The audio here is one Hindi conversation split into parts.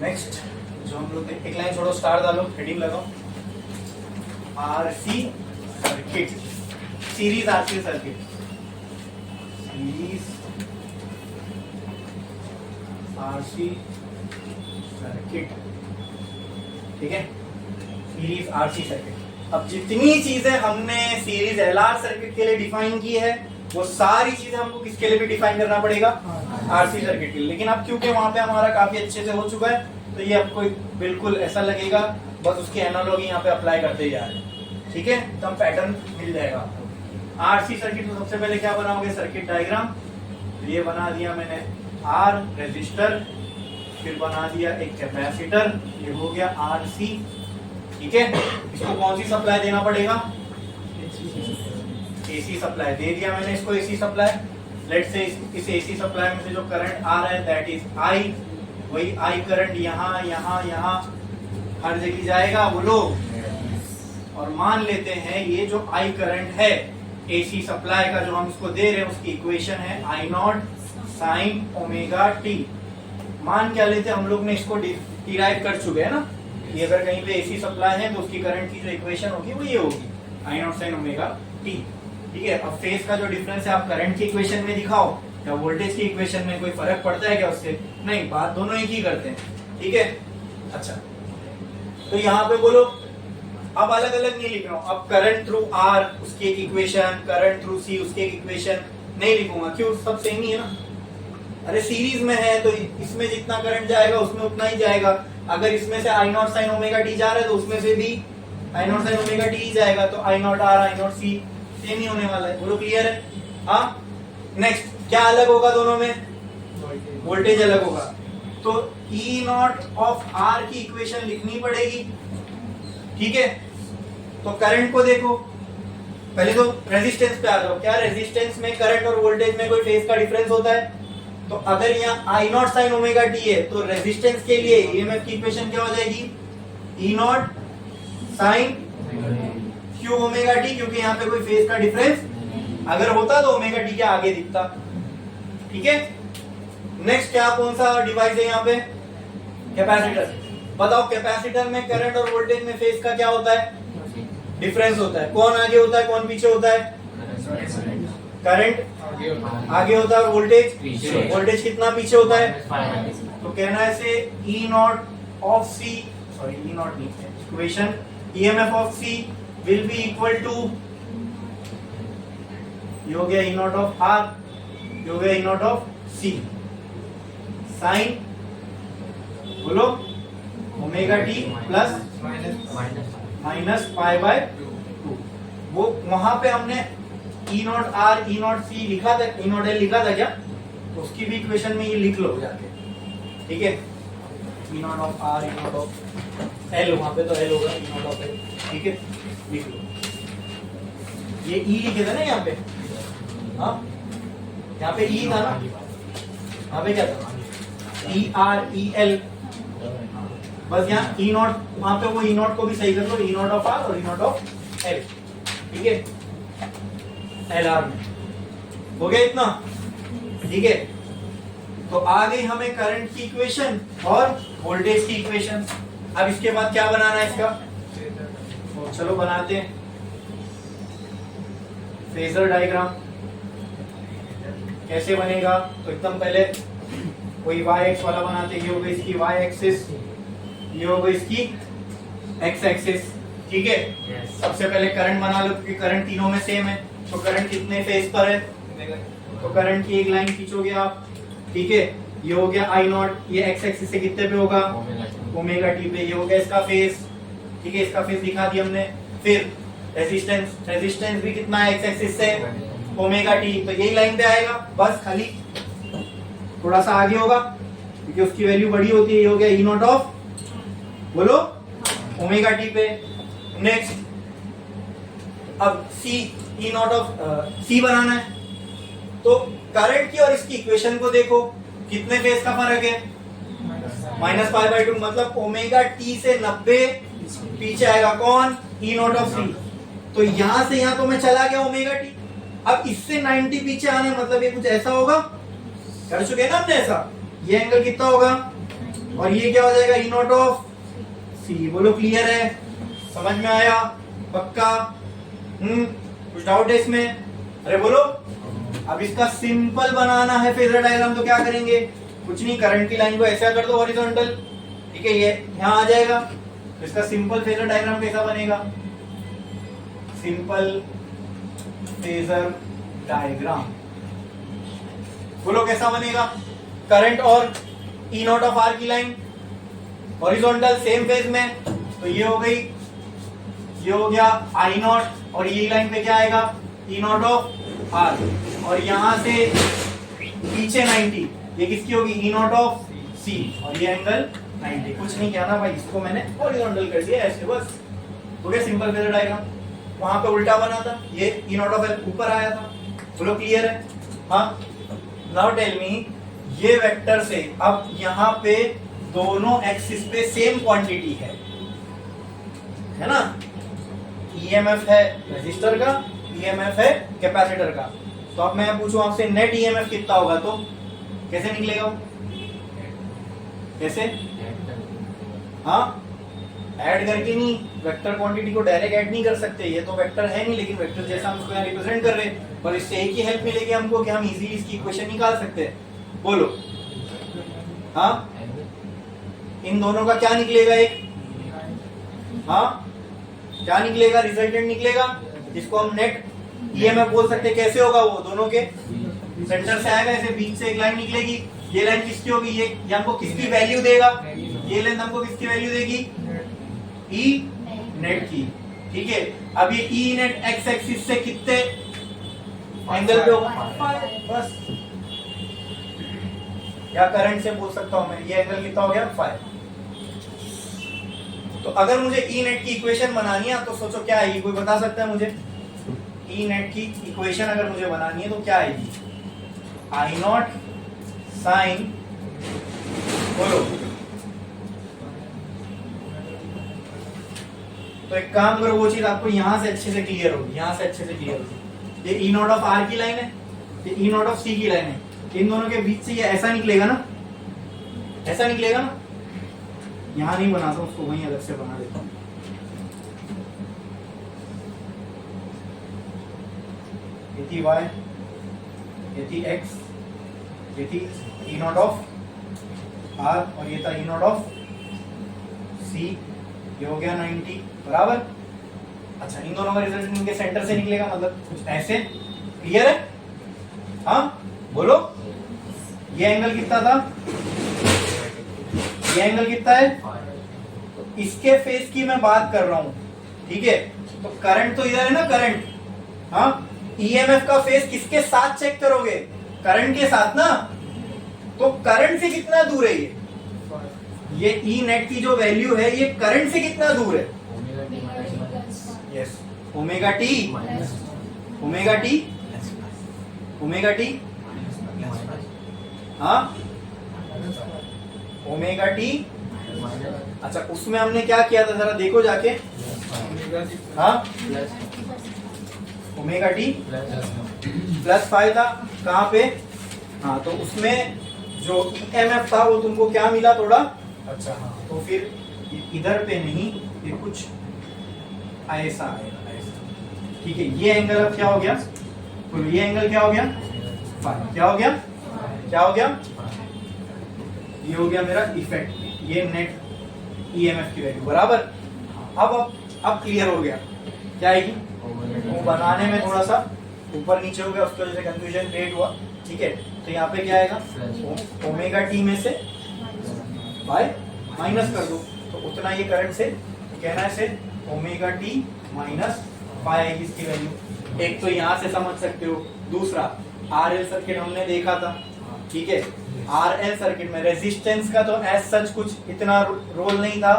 नेक्स्ट जो हम लोग एक लाइन छोड़ो, स्टार डालो, हेडिंग लगाओ, RC circuit, series RC circuit, series RC circuit, ठीक है, सीरीज आरसी सर्किट। अब जितनी चीजें हमने सीरीज एलआर सर्किट के लिए डिफाइन की है वो सारी चीजें हमको किसके लिए भी डिफाइन करना पड़ेगा, आरसी सर्किट के लिए। लेकिन अब क्योंकि वहां पे हमारा काफी अच्छे से हो चुका है तो ये आपको बिल्कुल ऐसा लगेगा बस उसकी एनालॉजी यहाँ पे अप्लाई करते जा रहे हैं, ठीक है, एकदम पैटर्न मिल जाएगा आपको। आरसी सर्किट में सबसे पहले क्या बनाओगे, सर्किट डायग्राम। ये बना दिया मैंने आर रेजिस्टर, फिर बना दिया एक कैपेसिटर, ये हो गया आरसी, ठीक है। इसको कौन सी सप्लाई देना पड़ेगा, एसी सप्लाई दे दिया मैंने इसको, एसी सप्लाई। लेट से इस एसी सप्लाई में से जो करंट आ रहा है दैट इज आई, वही आई करंट यहाँ यहाँ यहाँ हर जगह जाएगा, बोलो। और मान लेते हैं ये जो आई करंट है एसी सप्लाई का जो हम इसको दे रहे हैं उसकी इक्वेशन है I naught sine omega T. मान क्या लेते हैं हम लोग ने इसको डिराइव कर चुके हैं ना कि अगर कहीं पे एसी सप्लाई है तो उसकी करंट की जो इक्वेशन होगी वो ये होगी आई नॉट साइन ओमेगा टी, ठीक है। अब फेज का जो डिफरेंस है आप करंट की इक्वेशन में दिखाओ या वोल्टेज की इक्वेशन में, कोई फर्क पड़ता है क्या उससे, नहीं, बात दोनों एक ही करते हैं, ठीक है। अच्छा तो यहाँ पे बोलो, अब अलग अलग नहीं लिख रहा हूँ, अब करंट थ्रू आर उसकी एक इक्वेशन, करंट थ्रू सी उसकी एक इक्वेशन नहीं लिखूंगा, क्यों, सब सेम ही है ना। अरे सीरीज में है तो इसमें जितना करंट जाएगा उसमें उतना ही जाएगा, अगर इसमें से I naught sine omega T जा रहा है तो उसमें से भी I naught sine omega T ही जाएगा, तो I naught R I naught C same ही होने वाला है, बोलो क्लियर है। हाँ नेक्स्ट क्या अलग होगा दोनों में, वोल्टेज अलग होगा, तो ई नॉट ऑफ आर की इक्वेशन लिखनी पड़ेगी, ठीक है। तो करंट को देखो, पहले तो रेजिस्टेंस पे आ जाओ, क्या रेजिस्टेंस में करंट और वोल्टेज में कोई फेज का डिफरेंस होता है, तो अगर यहाँ आई नॉट साइन ओमेगा टी है तो रेजिस्टेंस के लिए ईएमएफ की इक्वेशन क्या हो जाएगी, E naught sine Q omega T, क्योंकि यहाँ पे कोई फेज का डिफरेंस अगर होता तो ओमेगा टी के आगे दिखता, ठीक है। नेक्स्ट क्या, कौन सा डिवाइस है यहाँ पे, कैपेसिटर। बताओ कैपेसिटर में करंट और वोल्टेज में फेज का क्या होता है, डिफरेंस होता है, कौन आगे होता है कौन पीछे होता है, करंट आगे होता है और वोल्टेज कितना पीछे होता है, तो कहना है से E not of C, sorry E naught नहीं, equation EMF of C will be equal to, ये हो गया ई नॉट ऑफ आर, ये हो गया E not of C, sign बोलो omega T plus minus pi by 2। वो वहां पे हमने ई नॉट आर ई नॉट सी लिखा था, ई नॉट एल लिखा था क्या, तो उसकी भी इक्वेशन में ये लिख लो जाके, ठीक है। E not of R E not of L, वहां पे तो एल होगा, ई नॉट ऑफ एल, ठीक है, लिख लो। ये ई लिखे थे ना यहाँ पे, हाँ यहाँ पे ई था ना, यहाँ पे क्या था, ई आर ई एल, बस यहाँ ई नॉट, वहां पे वो ई नॉट को भी सही कर लो, ई नॉट ऑफ आर और ई नॉट ऑफ एल, ठीक है, एल आर में हो गया इतना, ठीक है। तो आ गई हमें करंट की इक्वेशन और वोल्टेज की इक्वेशन। अब इसके बाद क्या बनाना है इसका, तो चलो बनाते हैं फेजर डायग्राम। कैसे बनेगा, तो एकदम पहले कोई y एक्स वाला बनाते हैं, ये हो गई इसकी y एक्सिस, ये हो गई इसकी x एक्सिस, ठीक है। सबसे पहले करंट बना लो क्योंकि करंट तीनों में सेम है, तो करंट कितने फेज पर है, तो करंट की एक लाइन खींचोगे आप, ठीक है। ये हो गया आई नॉट, ये x एक्सिस से कितने पे होगा, ओमेगा टी पे, ये हो गया इसका फेज, ठीक है, इसका फेज दिखा दिया हमने। फिर रेजिस्टेंस भी कितना है x एक्सिस से, ओमेगा टी, तो यही लाइन पे आएगा, बस खाली थोड़ा सा आगे होगा क्योंकि उसकी वैल्यू बड़ी होती है, ये हो गया ई नॉट ऑफ, बोलो ओमेगा टी पे। नेक्स्ट अब सी, ई नॉट ऑफ सी बनाना है, तो करंट की और इसकी इक्वेशन को देखो, कितने फेज का फर्क है, माइनस पाई बाय 2, मतलब ओमेगा टी से 90 पीछे आएगा कौन, ई नॉट ऑफ सी। तो यहां से यहां तो मैं चला गया ओमेगा टी, अब इससे 90 पीछे आना मतलब ये कुछ ऐसा होगा, कर चुके हैं ना हमने ऐसा, ये एंगल कितना होगा और ये क्या हो जाएगा ई नॉट ऑफ सी। बोलो क्लियर है, समझ में आया, पक्का? कुछ डाउट है इसमें? अरे बोलो। अब इसका सिंपल बनाना है फेजर डायग्राम, तो क्या करेंगे? कुछ नहीं, करंट की लाइन को ऐसा कर दो हॉरिजॉन्टल, ठीक है, ये यहाँ आ जाएगा। तो इसका सिंपल फेजर डायग्राम कैसा बनेगा? सिंपल फेजर डायग्राम बोलो कैसा बनेगा? करंट और ई नॉट ऑफ आर की लाइन हॉरिजॉन्टल सेम फेज में, तो ये हो गई, ये हो गया आई नॉट, और ये लाइन पे क्या आएगा? ई नॉट ऑफ आर, और यहां से पीछे 90, ये किसकी होगी? ई नॉट ऑफ सी, और ये एंगल 90। कुछ नहीं किया ना भाई, इसको मैंने हॉरिजॉन्टल कर दिया ऐसे बस, हो गया सिंपल फेजर डायग्राम। वहां पे उल्टा बना था, ये ई नॉट ऑफ एल ऊपर आया था। बोलो क्लियर है? हाँ, नाउ टेल मी, ये वेक्टर से अब यहाँ पे दोनों एक्सिस पे सेम क्वांटिटी है ना? ईएमएफ है रेजिस्टर का, ईएमएफ है कैपेसिटर का। तो अब मैं पूछूं आपसे नेट ईएमएफ कितना होगा, तो कैसे निकलेगा? कैसे? हाँ, ऐड करके नहीं, वेक्टर क्वांटिटी को डायरेक्ट ऐड नहीं कर सकते, ये तो वेक्टर है नहीं, लेकिन वेक्टर जैसा हम इसको यहाँ रिप्रेजेंट कर रहे हैं, पर इससे एक ही हेल्प मिलेगी हमको कि हम इजीली इसकी इक्वेशन निकाल सकते हैं। बोलो हाँ, इन दोनों का क्या निकलेगा? एक हाँ, क्या निकलेगा? रिजल्टेंट निकलेगा, जिसको हम नेट ईएमएफ बोल सकते हैं। कैसे होगा वो? दोनों के सेंटर से आएगा, ऐसे बीच से एक लाइन निकलेगी, ये लाइन किसकी होगी? ये हमको किसकी वैल्यू देगा? ये लेंथ हमको किसकी वैल्यू देगी? ई नेट की, ठीक है। अब ये ई नेट एक्स एक्सिस से कितने एंगल पे होगा? बस, या करंट से बोल सकता हूं मैं, ये एंगल कितना हो गया? 5। तो अगर मुझे ई नेट की इक्वेशन बनानी है तो सोचो क्या आएगी? कोई बता सकता है मुझे? ई नेट की इक्वेशन अगर मुझे बनानी है तो क्या आएगी? आई नॉट साइन, बोलो, तो एक काम करो, वो चीज आपको यहां से अच्छे से क्लियर होगी, यहां से अच्छे से क्लियर होगी। ये ई नॉट ऑफ आर की लाइन है, ये ई नॉट ऑफ सी की लाइन है, इन दोनों के बीच से ये ऐसा निकलेगा ना, ऐसा निकलेगा ना। यहां नहीं बनाता, उसको वहीं अलग से बना देता हूं। ये थी y, ये थी x, ये थी ई नॉट ऑफ r, और ये था ई नॉट ऑफ c, ये हो गया 90 बराबर। अच्छा, इन दोनों का रिजल्ट इनके सेंटर से निकलेगा, मतलब कुछ ऐसे। क्लियर है? हाँ बोलो। ये एंगल कितना था? ये एंगल कितना है? तो इसके फेस की मैं बात कर रहा हूं, ठीक है। तो करंट तो इधर है ना, करंट। हाँ, ईएमएफ का फेस किसके साथ चेक करोगे? करंट के साथ ना। तो करंट से कितना दूर है ये ई नेट की जो वैल्यू है, ये करंट से कितना दूर है? Yes, omega T, omega T, omega T, हाँ, ओमेगा टी। अच्छा, उसमें हमने क्या किया था जरा देखो जाके। हाँ, ओमेगा टी प्लस 5 था, कहाँ पे? हाँ, तो उसमें जो ईएमएफ था वो तुमको क्या मिला? थोड़ा अच्छा। हाँ, तो फिर इधर पे नहीं, ये कुछ ऐसा आएगा, ऐसा, ठीक है। ये एंगल अब क्या हो गया? तो ये एंगल क्या हो गया? 5। क्या हो गया? क्या हो गया? ये हो गया मेरा इफेक्ट, ये नेट ईएमएफ की वैल्यू बराबर। अब क्लियर हो गया क्या आएगी? वो बनाने में थोड़ा सा ऊपर नीचे हो गया, उसकी वजह से कंफ्यूजन क्रिएट हुआ, ठीक है। तो यहाँ पे क्या आएगा? ओमेगा टी में से बाय माइनस कर दो, तो उतना ये करंट से कहना है से ओमेगा टी माइनस पाई आएगी इसकी वैल्यू। एक तो यहाँ से समझ सकते हो, दूसरा आरएल सर्किट हमने देखा था, ठीक है। आरएल सर्किट में रेजिस्टेंस का तो एज सच कुछ इतना रोल नहीं था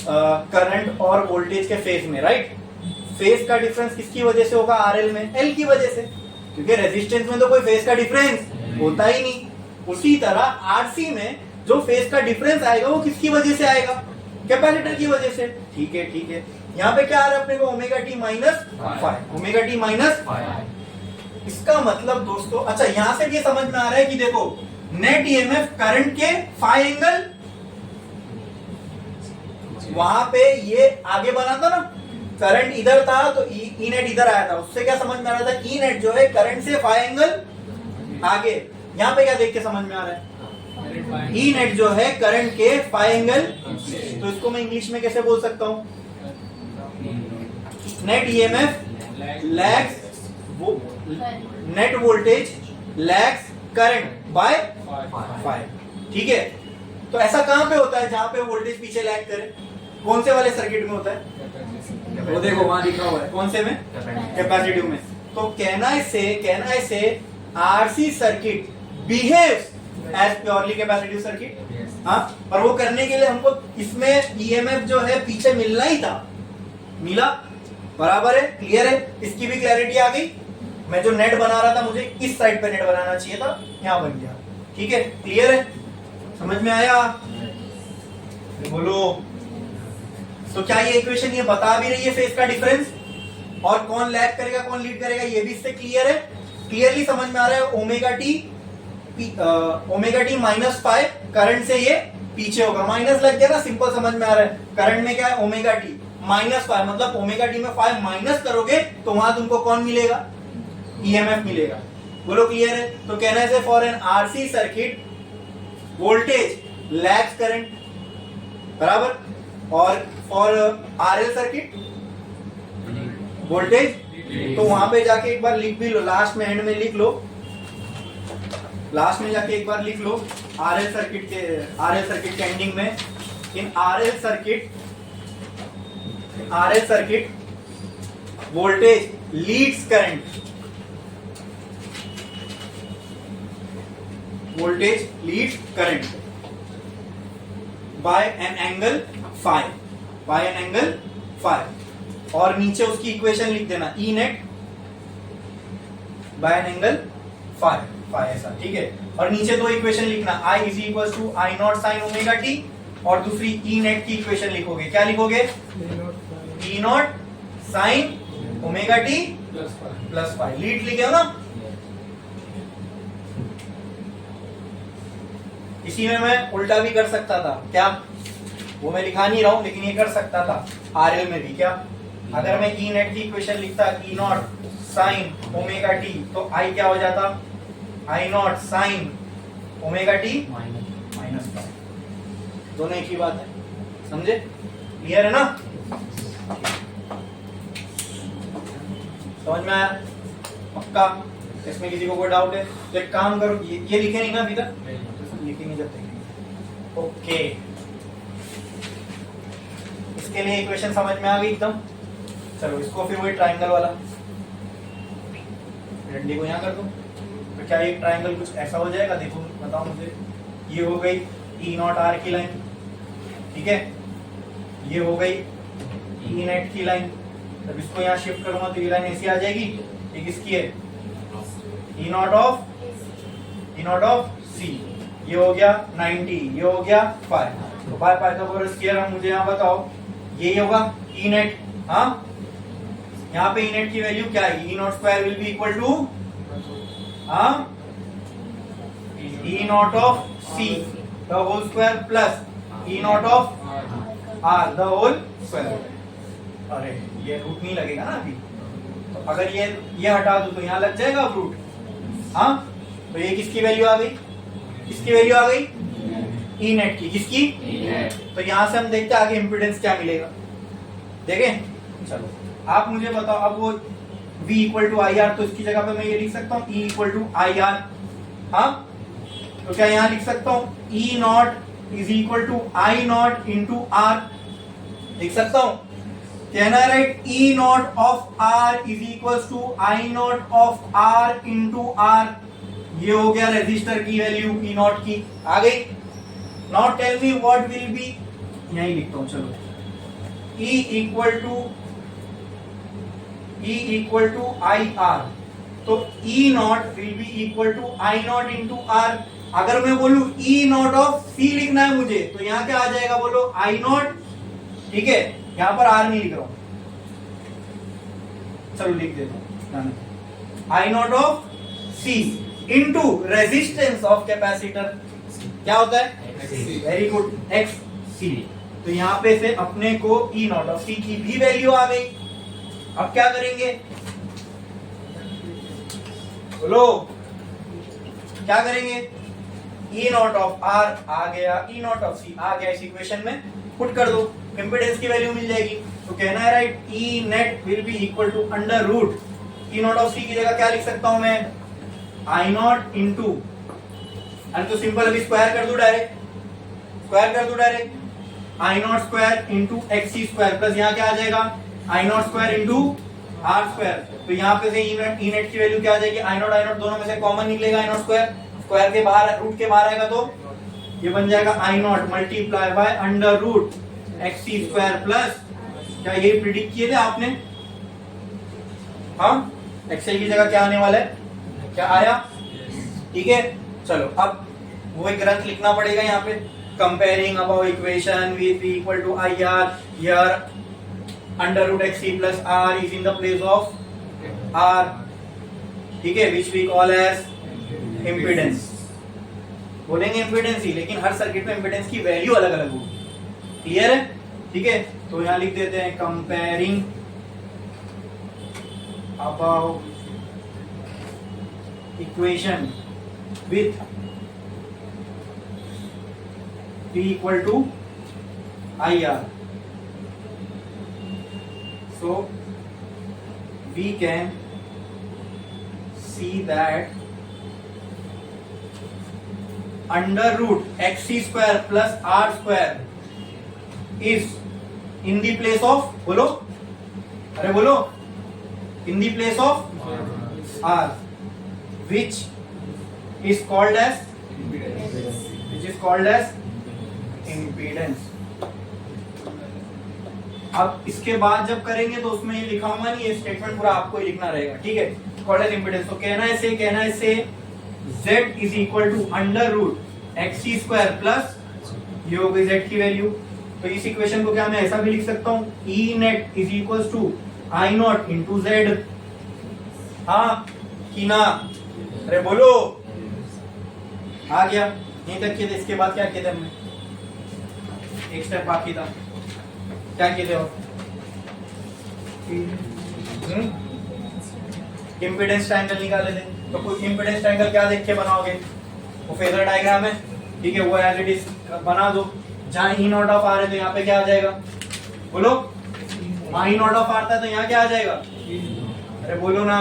करंट और वोल्टेज के फेज में, राइट। फेज का डिफरेंस किसकी वजह से होगा? आरएल में एल की वजह से, क्योंकि रेजिस्टेंस में तो कोई फेज का डिफरेंस होता ही नहीं। उसी तरह आरसी में जो फेज का डिफरेंस आएगा वो किसकी वजह से आएगा? कैपेसिटर की वजह से, ठीक है, ठीक है। यहाँ पे क्या आ रहा है अपने को? Omega T minus 5, omega T minus 5। इसका मतलब दोस्तों, अच्छा यहाँ से ये समझ में आ रहा है कि देखो नेट ईएमएफ करंट के 5 एंगल वहां पे ये आगे बना था ना, करंट इधर था तो ई नेट इधर आया था, उससे क्या समझ में आ रहा था, ई नेट जो है करंट से फाई एंगल आगे। यहाँ पे क्या देख के समझ में आ रहा है, ई नेट जो है करंट के फाई एंगल, तो इसको मैं इंग्लिश में कैसे बोल सकता हूं, net EMF lags net voltage lags current by phi. ठीक है, तो ऐसा कहां पे होता है जहां पे वोल्टेज पीछे लैग करे, कौन से वाले सर्किट में होता है, वो देखो वहां लिखा हुआ है, कौन से में, कैपेसिटिव में। तो कहना है RC circuit behaves as purely capacitive circuit. हाँ, पर वो करने के लिए हमको इसमें ईएमएफ जो है पीछे मिलना ही था, मिला, बराबर है, क्लियर है, इसकी भी क्लैरिटी आ गई। मैं जो नेट बना रहा था मुझे इस साइड पे नेट बनाना चाहिए था, यहां बन गया। ठीक है, क्लियर है, समझ में आया, बोलो। तो क्या ये इक्वेशन ये बता भी रही है फेज का डिफरेंस, और कौन लैग करेगा कौन लीड करेगा, ये भी इससे क्लियर है, क्लियरली समझ में आ रहा है। Omega T minus five, current से ये पीछे होगा, माइनस लग गया ना, सिंपल समझ में आ रहा है। करंट में क्या है, ओमेगा टी माइनस फाइव, मतलब ओमेगा टी में फाइव माइनस करोगे तो वहां तुमको कौन मिलेगा, ईएमएफ मिलेगा। बोलो क्लियर है। तो कहना है for an RC circuit voltage lags current, बराबर, और फॉर आरएल सर्किट वोल्टेज, तो वहां पे जाके एक बार लिख भी लो, लास्ट में एंड में लिख लो, लास्ट में जाके एक बार लिख लो आरएल सर्किट के एंडिंग में, in RL circuit voltage leads current, voltage leads current by an angle five, by an angle five, और नीचे उसकी इक्वेशन लिख देना, E net by an angle five, ऐसा। ठीक है, और नीचे दो इक्वेशन लिखना, I is equal to I naught sine omega T, और दूसरी ई नेट की इक्वेशन लिखोगे, क्या लिखोगे, E naught sine omega T plus five, lead लिखे हो ना। इसी में मैं उल्टा भी कर सकता था, क्या, वो मैं लिखा नहीं रहा हूं, लेकिन ये कर सकता था आरएल में भी। क्या, अगर मैं ई नेट की इक्वेशन लिखता E naught sine omega T, तो आई क्या हो जाता, I naught sine omega T minus five, दोनों एक ही बात है, समझे, क्लियर है ना, समझ में आया, पक्का, इसमें किसी को कोई डाउट है तो एक काम करो, ये लिखे नहीं ना अभी तक, लिखेंगे जब तक। ओके, इसके लिए इक्वेशन समझ में आ गई एकदम। चलो इसको फिर वही ट्राइंगल वाला डंडे को यहाँ कर दो, तो क्या ये ट्राइंगल कुछ ऐसा हो जाएगा, देखो बताओ मुझे। ये हो गई ई नॉट आर की लाइन, ठीक है, ये हो गई ई नेट की लाइन, तब इसको यहाँ शिफ्ट करूंगा तो ये लाइन ऐसी आ जाएगी, ये किसकी है, ई नॉट ऑफ सी, ये हो गया 90, ये हो गया 5, तो बाय पाइथागोरस थ्योरम मुझे यहाँ बताओ, ये होगा ई नेट, हाँ, यहाँ पे ई नेट की वैल्यू क्या है, E naught square will be equal to E not of C the whole square plus E not of R the whole square. अरे ये रूट नहीं लगेगा ना अभी, तो अगर ये हटा दूं तो यहाँ लग जाएगा रूट, हाँ, तो ये किसकी वैल्यू आ गई, किसकी वैल्यू आ गई, ई नेट की, किसकी, तो यहां से हम देखते हैं आगे इंपीडेंस क्या मिलेगा, देखें। चलो आप मुझे बताओ, अब वो V equal to I R, तो इसकी जगह पे मैं ये लिख सकता हूँ E equal to I R, हाँ, तो क्या यहाँ लिख सकता हूँ E not is equal to I not into R, लिख सकता हूँ, कहना है right, E not of R is equal to I not of R into R, ये हो गया रेजिस्टर की वैल्यू E नॉट की, आ गई। Now tell me what will be, यही लिखता हूँ, चलो, E equal to I R, तो E not will be equal to I not into R. अगर मैं बोलूं E नॉट ऑफ C लिखना है मुझे, तो यहाँ क्या आ जाएगा, बोलो आई नॉट, ठीक है, यहाँ पर R नहीं लिख रहा हूं, चलो लिख देता हूं, I not of C into resistance of capacitor, क्या होता है, वेरी गुड, एक्स सी, तो यहाँ पे से अपने को ई नॉट ऑफ सी की भी वैल्यू आ गई। अब क्या करेंगे, बोलो क्या करेंगे, ई नॉट ऑफ आर आ गया, ई नॉट ऑफ सी आ गया, इस इक्वेशन में पुट कर दो, इम्पीडेंस की वैल्यू मिल जाएगी। तो कहना है right, E net will be equal to under root E not of C की जगह क्या लिख सकता हूं मैं, आई नॉट इंटू, अरे तो सिंपल अभी स्क्वायर कर दो डायरेक्ट, स्क्वायर कर दो direct, I naught square into X C square plus यहाँ क्या आ जाएगा, I naught square into R square. तो यहाँ पे से ई नेट की वैल्यू क्या आ जाएगी, आई नॉट दोनों में से कॉमन निकलेगा, आई नॉट स्क्वायर स्क्वायर के बाहर रूट के बाहर आएगा तो ये बन जाएगा I naught multiply by under root X C square plus, क्या ये प्रिडिक्ट किए थे आपने, हाँ एक्सएल की जगह क्या आने वाला है, क्या आया, ठीक है। चलो अब वो एक ग्रंथ लिखना पड़ेगा यहाँ पे, comparing above equation with equal to I R, here under root X C plus R is in the place of R, ठीक है, which we call as impedance, बोलेंगे इम्पीडेंस ही, लेकिन हर सर्किट में इम्पीडेंस की वैल्यू अलग अलग होगी, क्लियर है, ठीक है। तो यहां लिख देते हैं comparing above equation with P equal to IR, so we can see that under root xc square plus r square is in the place of, बोलो, अरे बोलो, in the place of r, which is called as impedance। अब इसके बाद जब करेंगे तो उसमें ये लिखा हुआ नहीं है, स्टेटमेंट पूरा आपको ही लिखना रहेगा, ठीक है, कॉल्ड एज इम्पीडेंस। तो कहना है से z is equal to under root X C square plus ये हो गई z की वैल्यू। तो इस इक्वेशन को क्या मैं ऐसा भी लिख सकता हूँ, E net is equal to I not into Z, हाँ कि ना, अरे बोलो, आ गया, यहीं तक किए थे। इसके बाद क्या किए थे हमने, एक स्टेप बाकी था, क्या किए थे और इम्पीडेंस ट्रायंगल निकाले थे। तो कोई इम्पीडेंस ट्रायंगल क्या देख के बनाओगे, वो फेजर डायग्राम है, ठीक है, वो एज इट इज बना दो। जहां ई नॉट ऑफ आर है तो यहाँ पे क्या आ जाएगा, बोलो, वहां ई नॉट ऑफ आर था तो यहाँ क्या आ जाएगा, अरे बोलो ना,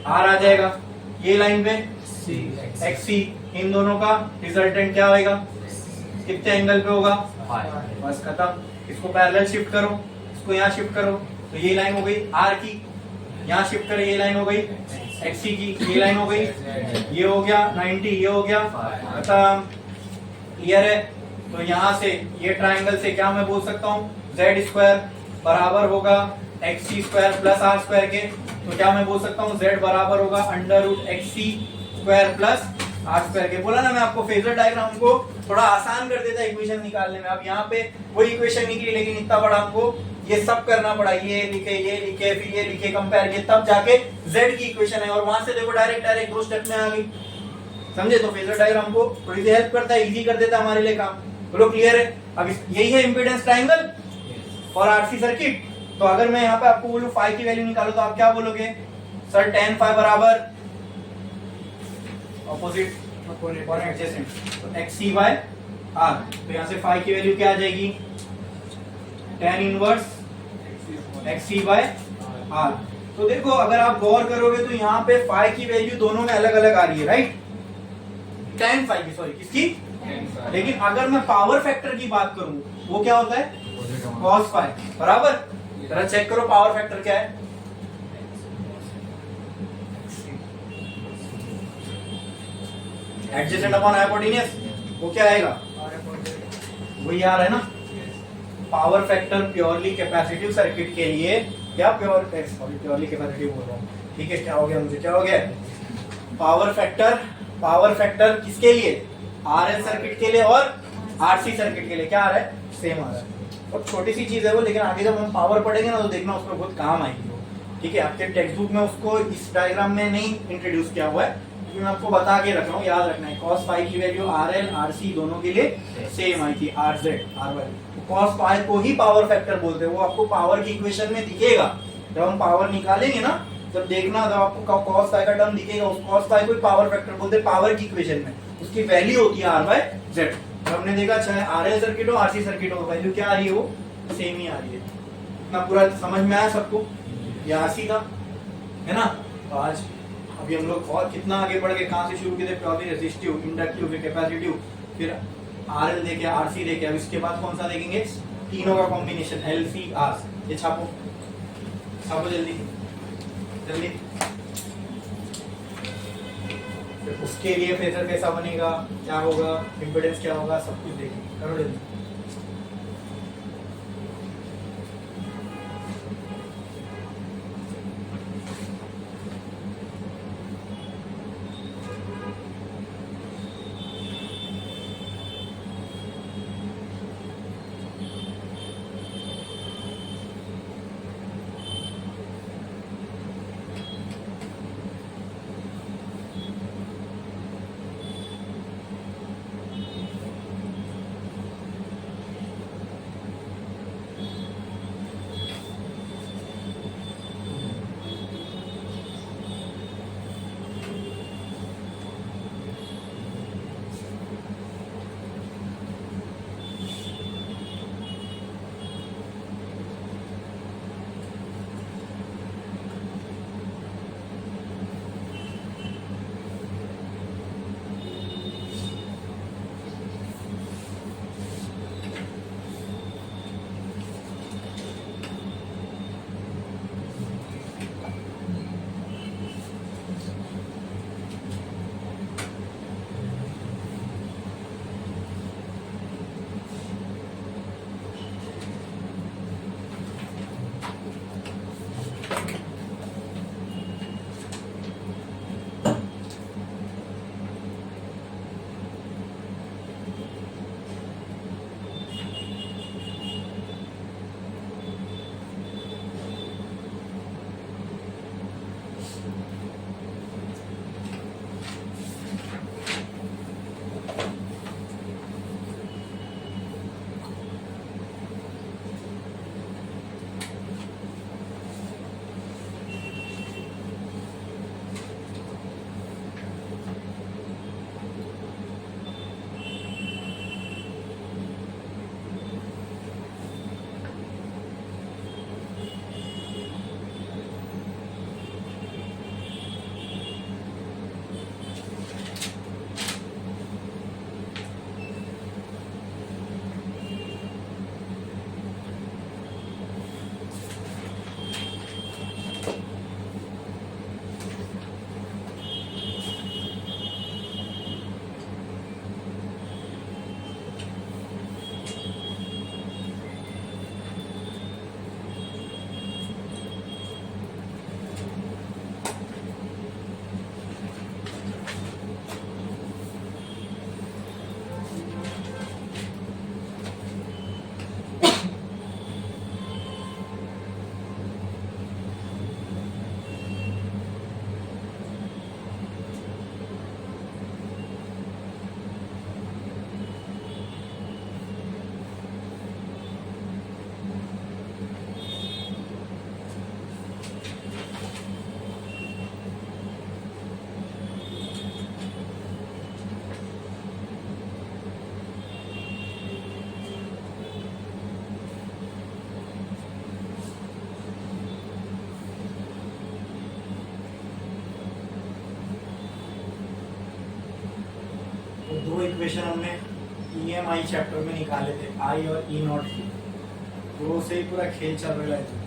आर आ जाएगा, ये लाइन पे एक्स सी, इन दोनों का रिजल्टेंट क्या होगा, कितने एंगल पे होगा, बस खत्म। इसको पैरेलल शिफ्ट करो, इसको यहाँ शिफ्ट करो, तो ये लाइन हो गई आर की, यहाँ शिफ्ट करो, ये लाइन हो गई एक्स सी की, ये लाइन हो गई, ये हो गया 90, ये हो गया खत्म, क्लियर है। तो यहाँ से ये ट्राइंगल से क्या मैं बोल सकता हूँ, जेड स्क्वायर बराबर होगा X C square plus R square के, तो क्या मैं बोल सकता हूँ, जेड बराबर होगा under root X C square plus R square के। बोला ना मैं आपको, फेजर डायग्राम को थोड़ा आसान कर देता है इक्वेशन निकालने में। अब यहाँ पे वही इक्वेशन निकली, लेकिन इतना बड़ा हमको ये सब करना पड़ा, ये लिखे फिर ये लिखे, कंपेयर किए, तब जाके z की इक्वेशन है, और वहां से देखो डायरेक्ट 2 स्टेप में आ गई, समझे। तो फेजर डायग्राम को थोड़ी सी हेल्प करता है, इजी कर देता है हमारे लिए काम। बोलो क्लियर है। अब यही है impedance triangle for RC circuit. तो अगर मैं यहाँ पे आपको बोलूं फाई की वैल्यू निकालो, तो आप क्या बोलोगे, सर tan फाई बराबर ऑपोजिट एडजेसेंट, तो xc बाय r। तो यहाँ से फाई की वैल्यू क्या आ जाएगी, tan inverse xc by r। तो देखो अगर आप गौर करोगे तो यहाँ पे फाई की वैल्यू दोनों में अलग अलग आ रही है, राइट, tan फाई की, सॉरी किसकी, लेकिन अगर मैं पावर फैक्टर की बात करूं वो क्या होता है, cos फाई बराबर, जरा चेक करो पावर फैक्टर क्या है, एडजेसेंट अपॉन हाइपोटेन्यूस, वो क्या आएगा, वही आ रहा है ना। Power factor purely capacitive circuit के लिए, क्या प्योरली कैपेसिटिव बोल रहा हूँ, ठीक है, क्या हो गया मुझे, क्या हो गया, पावर फैक्टर किसके लिए, आरएल सर्किट के लिए और आरसी सर्किट के लिए क्या आ रहा है, सेम आ रहा है। और छोटी सी चीज है वो, लेकिन आगे जब हम पावर पढ़ेंगे ना तो देखना उसमें बहुत काम आएगी वो, ठीक है। आपके टेक्स्ट बुक में उसको इस डायग्राम में नहीं इंट्रोड्यूस किया हुआ है, क्योंकि मैं आपको बता के रख रहा हूँ, याद रखना है। कॉस फाई की value R L R C दोनों के लिए सेम आई थी, R Z R Y. Cos phi को ही पावर फैक्टर बोलते हैं, वो आपको पावर की इक्वेशन में दिखेगा जब हम पावर निकालेंगे ना, जब देखना तब आपको कॉस फाई का टर्म दिखेगा। उस कॉस फाई को पावर फैक्टर बोलते हैं पावर की इक्वेशन में, उसकी वैल्यू होती है आर बाय जेड। हमने देखा चाहे आर एल सर्किट हो आरसी सर्किट हो, वैल्यू क्या आ रही है, वो सेम ही आ रही है। इतना पूरा समझ में आया सबको? ये आरसी था, है ना। तो आज अभी हम लोग और कितना आगे बढ़ गए, कहां से शुरू किए थे, प्योरली रेजिस्टिव, इंडक्टिव, फिर कैपेसिटिव, फिर आरएल देखे, आरसी देखे। अब इसके बाद कौन सा देखेंगे, तीनों का कॉम्बिनेशन एल सी आर। ये छापो छापो जल्दी जल्दी। फिर उसके लिए फेजर कैसा बनेगा, क्या होगा, इम्पिडेंस क्या होगा, सब कुछ देखेंगे। करो जल्दी। दो इक्वेशन हमने ईएमआई चैप्टर में निकाले थे, आई और ई नॉट की, दो से ही पूरा खेल चल रहा है।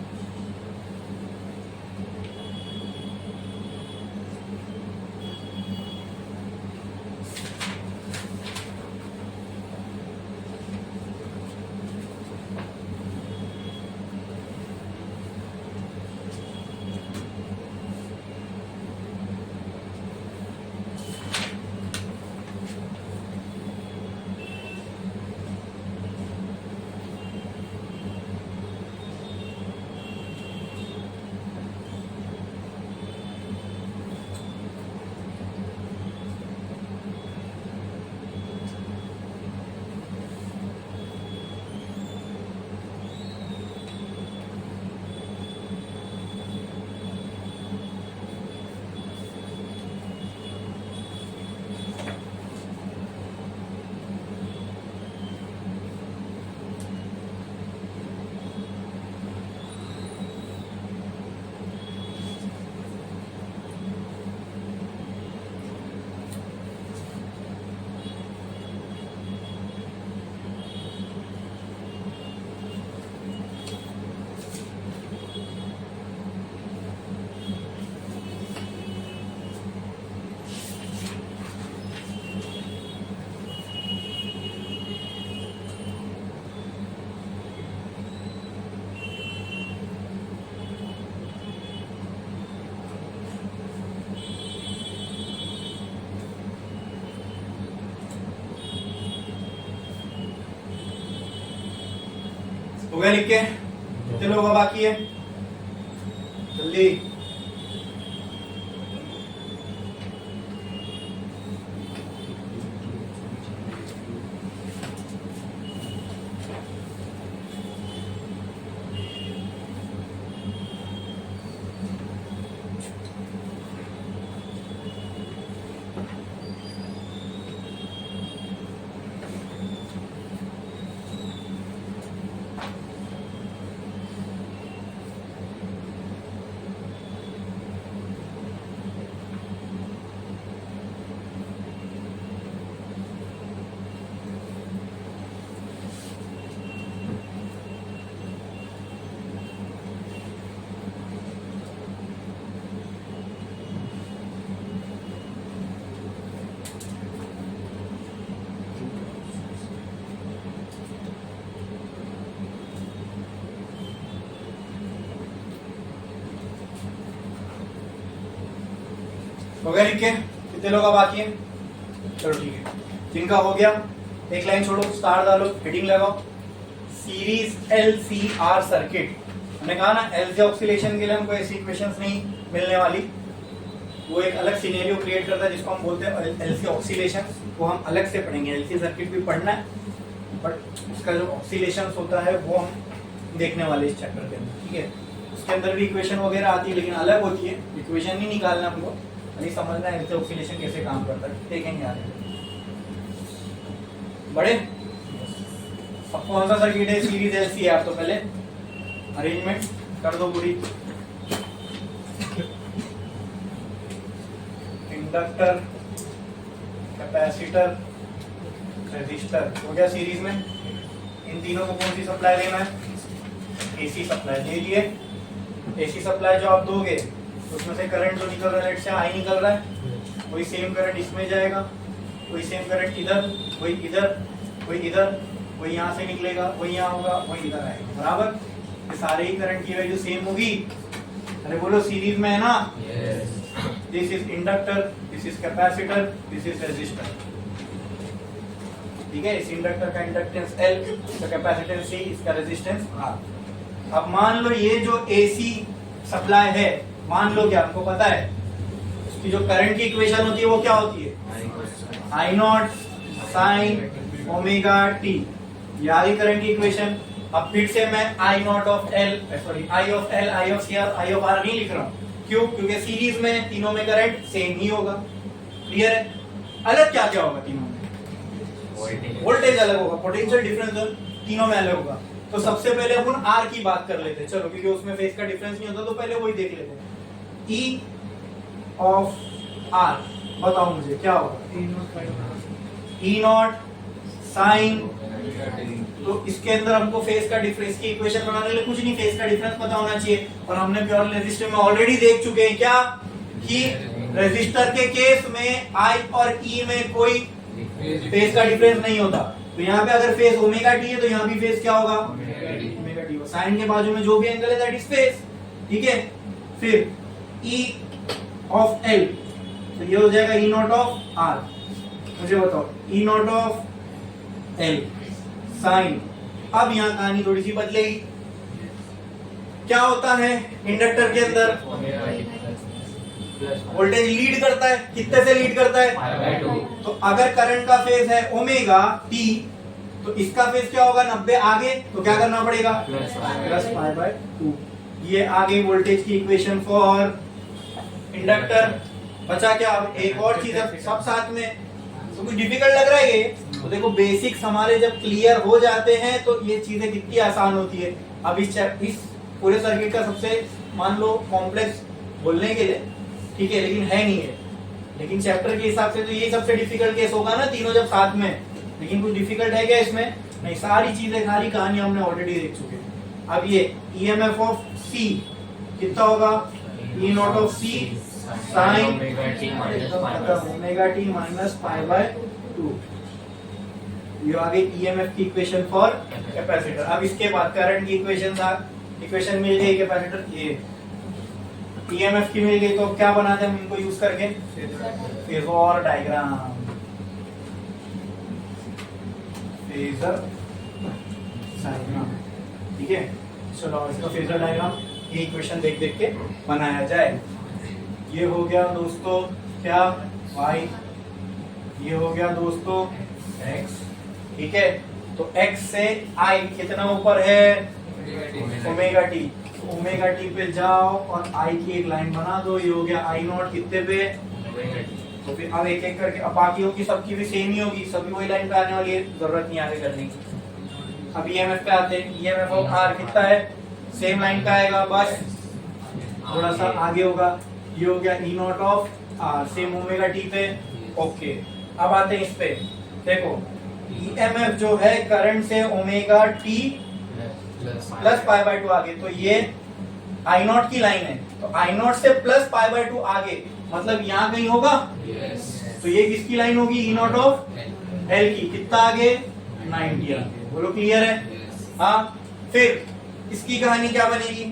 हो गया लिख के? कितने लोगों का बाकी है? जल्दी। हो गया लिख के? कितने लोग का बाकी है? चलो ठीक है, जिनका हो गया एक लाइन छोड़ो, स्टार डालो, हेडिंग लगाओ, सीरीज एलसीआर सर्किट। हमने कहा ना एलसी ऑक्सीलेशन के लिए हमको ऐसी इक्वेशंस नहीं मिलने वाली, वो एक अलग सिनेरियो क्रिएट करता है जिसको हम बोलते हैं एलसी ऑक्सीलेशन, वो हम अलग से पढ़ेंगे। एलसी सर्किट भी पढ़ना है बट उसका जो ऑक्सीलेशन होता है वो हम देखने वाले इस चैप्टर के अंदर, ठीक है। उसके अंदर भी इक्वेशन वगैरह आती है लेकिन अलग होती है, इक्वेशन नहीं निकालना हमको, नहीं समझना है एलसी ऑक्सीलेशन कैसे काम करता है, देखेंगे आगे। बड़े अब कौन सा सर्किट है? Series LCR. तो पहले अरेंजमेंट कर दो पूरी। इंडक्टर, कैपेसिटर, रेजिस्टर हो गया सीरीज में। इन तीनों को कौन सी सप्लाई लेना है? एसी सप्लाई ले लिए। एसी सप्लाई जो आप दोगे उसमें से करंट जो निकल रहा है, लेट से आई निकल रहा है, वही सेम करंट इसमें जाएगा, वही सेम करंट इधर, वही इधर, वही इधर, वही यहाँ से निकलेगा, वही यहाँ होगा, वही इधर आएगा, बराबर। ये सारे ही करंट की वैल्यू सेम होगी। अरे बोलो सीरीज में है ना? This is inductor, this is capacitor, this is resistor, ठीक है। इस इंडक्टर का इंडक्टेंस L, इसका कैपेसिटेंस C, इसका रेजिस्टेंस R। अब मान लो ये जो एसी सप्लाई है, मान लो कि आपको पता है उसकी जो करंट की इक्वेशन होती है वो क्या होती है? I not sine omega T, ये आ गई करंट की इक्वेशन। अब फिर से मैं I not of L, sorry I of L, I of C, I of R नहीं लिख रहा हूँ, क्यों? क्योंकि सीरीज में तीनों में करंट सेम ही होगा, क्लियर है। अलग क्या क्या होगा तीनों में? वोल्टेज अलग होगा, पोटेंशियल डिफरेंस तीनों में अलग होगा। तो सबसे पहले अपन आर की बात कर लेते हैं, चलो, क्योंकि उसमें फेज का डिफरेंस नहीं होता, तो पहले वही देख लेते हैं। ई ऑफ आर बताओ मुझे क्या होगा? ई नॉट साइन, तो इसके अंदर हमको फेज का डिफरेंस की इक्वेशन बनाने के लिए कुछ नहीं, फेज का डिफरेंस पता होना चाहिए। और हमने प्योर रेजिस्टर में ऑलरेडी देख चुके हैं क्या कि रेजिस्टर के केस में आई और ई में कोई फेज का डिफरेंस नहीं होता। तो यहाँ पे अगर फेज ओमेगा टी है तो यहाँ भी फेज क्या होगा? Omega T. साइन के बाजू में जो भी एंगल है दैट इज फेज, ठीक है। फिर ई ऑफ एल, तो ये हो जाएगा ई नॉट ऑफ आर। मुझे बताओ E not of L sine. अब यहाँ कहानी थोड़ी सी बदलेगी। क्या होता है इंडक्टर के अंदर? वोल्टेज लीड करता है, कितने से लीड करता है? तो अगर करंट का फेज है ओमेगा टी, तो इसका फेज क्या होगा? 90 आगे, तो क्या करना पड़ेगा? Plus pi by 2। ये आगे वोल्टेज की इक्वेशन फॉर इंडक्टर। बचा क्या? अब एक और चीज है, सब साथ में। तो कुछ डिफिकल्ट लग रहा है ये? तो देखो बेसिक्स हमारे जब क्लियर हो जाते हैं तो ये चीजें कितनी आसान होती है। अब इस पूरे सर्किट का सबसे मान लो कॉम्प्लेक्स बोलने के लिए, ठीक है, लेकिन है नहीं है, लेकिन चैप्टर के हिसाब से तो ये सबसे डिफिकल्ट केस होगा ना, तीनों जब साथ में। लेकिन कुछ डिफिकल्ट है क्या इसमें? नहीं, सारी चीजें, सारी कहानी हमने ऑलरेडी देख चुके हैं। अब ये ईएमएफ ऑफ सी कितना होगा? E not of C sine omega T minus pi by 2। ये आ गई ईएमएफ की इक्वेशन फॉर कैपेसिटर। अब इसके बाद करंट की इक्वेशन मिल गई, कैपेसिटर ये ईएमएफ की मिल गई, तो क्या बनाते हैं हम इनको यूज करके? फेजर डायग्राम, फेजर डायग्राम, ठीक है, चलो इसका फेजर डायग्राम ये इक्वेशन देख देख के बनाया जाए। ये हो गया दोस्तों क्या y, ये हो गया दोस्तों x, ठीक है। तो x से i कितना ऊपर है ओमेगा टी, ओमेगा टी पे जाओ और i की एक लाइन बना दो, ये हो गया i नॉट कितने पे। तो फिर अब एक एक करके, अब बाकी होगी सबकी भी सेम ही होगी, सभी वही लाइन पे आने वाली है, जरूरत नहीं आगे करने की। अब ईएमएफ पे आते हैं, ईएमएफ ऑफ आर कितना है, सेम लाइन का आएगा, बस थोड़ा सा आगे होगा। ये हो गया E not of R, same omega T पे, ओके। अब आते हैं इस पे, देखो ईएमएफ जो है करंट से omega T plus pi by 2 आगे, तो ये आई नॉट की लाइन है, तो आई नॉट से प्लस पाई बाय 2 आगे, मतलब यहाँ कहीं होगा। तो ये किसकी लाइन होगी, ई नॉट ऑफ एल की, कितना आगे 90 आगे, बोलो क्लियर है। हाँ, फिर इसकी कहानी क्या बनेगी,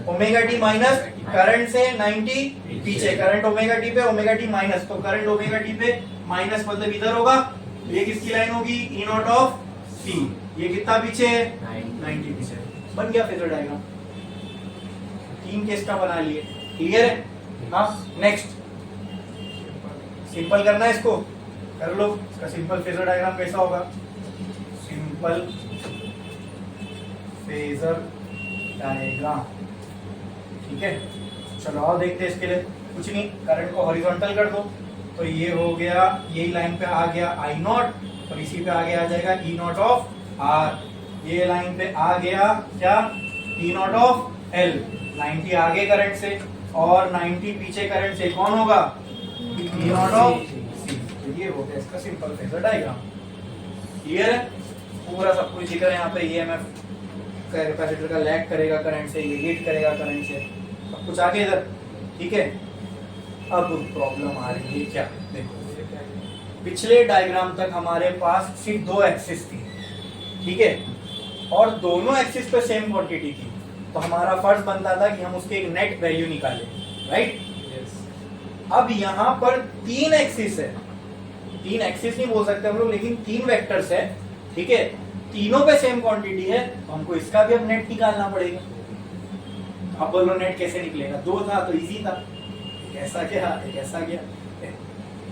ओमेगा टी माइनस करंट से 90 पीछे, करंट ओमेगा टी पे, ओमेगा टी माइनस, तो करंट ओमेगा टी पे माइनस मतलब इधर होगा, ये किसकी लाइन होगी, ई नॉट ऑफ सी, ये कितना पीछे है 90 पीछे। बन गया फेजर डायग्राम, 3 केस का बना लिए, क्लियर है। हाँ, नेक्स्ट सिंपल करना है, इसको कर लो। इसका सिंपल फेजर डायग्राम कैसा होगा, सिंपल फेजर डायग्राम, ठीक है। चलो और देखते हैं, इसके लिए कुछ नहीं, करंट को हॉरिजॉन्टल कर दो, तो ये हो गया, यही लाइन पे आ गया आई नॉट, और इसी पे आगे आ जाएगा ई नॉट ऑफ आर, ये लाइन पे आ गया क्या, ई नॉट ऑफ एल, 90 आगे करंट से और 90 पीछे करंट से, कौन होगा, ई नॉट ऑफ सी। तो ये हो गया इसका सिंपल फेजर डायग्राम, क्लियर है। पूरा सब कुछ दिख रहा है यहाँ पे, ईएमएफ कैपेसिटर का लैग करेगा करंट से, ये लीड करेगा करंट से, सब कुछ आगे इधर, ठीक है। अब प्रॉब्लम आ रही है क्या, देखो पिछले डायग्राम तक हमारे पास सिर्फ 2 एक्सिस थी, ठीक है, और दोनों एक्सिस पे सेम क्वांटिटी थी, तो हमारा फर्ज बनता था कि हम उसके एक नेट वैल्यू निकालें, राइट। अब यहाँ पर 3 एक्सिस है, 3 एक्सिस नहीं बोल सकते हम लोग, लेकिन 3 वेक्टर्स है, ठीक है, तीनों पे सेम क्वांटिटी है, तो हमको इसका भी अब नेट निकालना पड़ेगा। अब बोलो नेट कैसे निकलेगा, 2 था तो इजी था, एक ऐसा क्या, एक ऐसा क्या,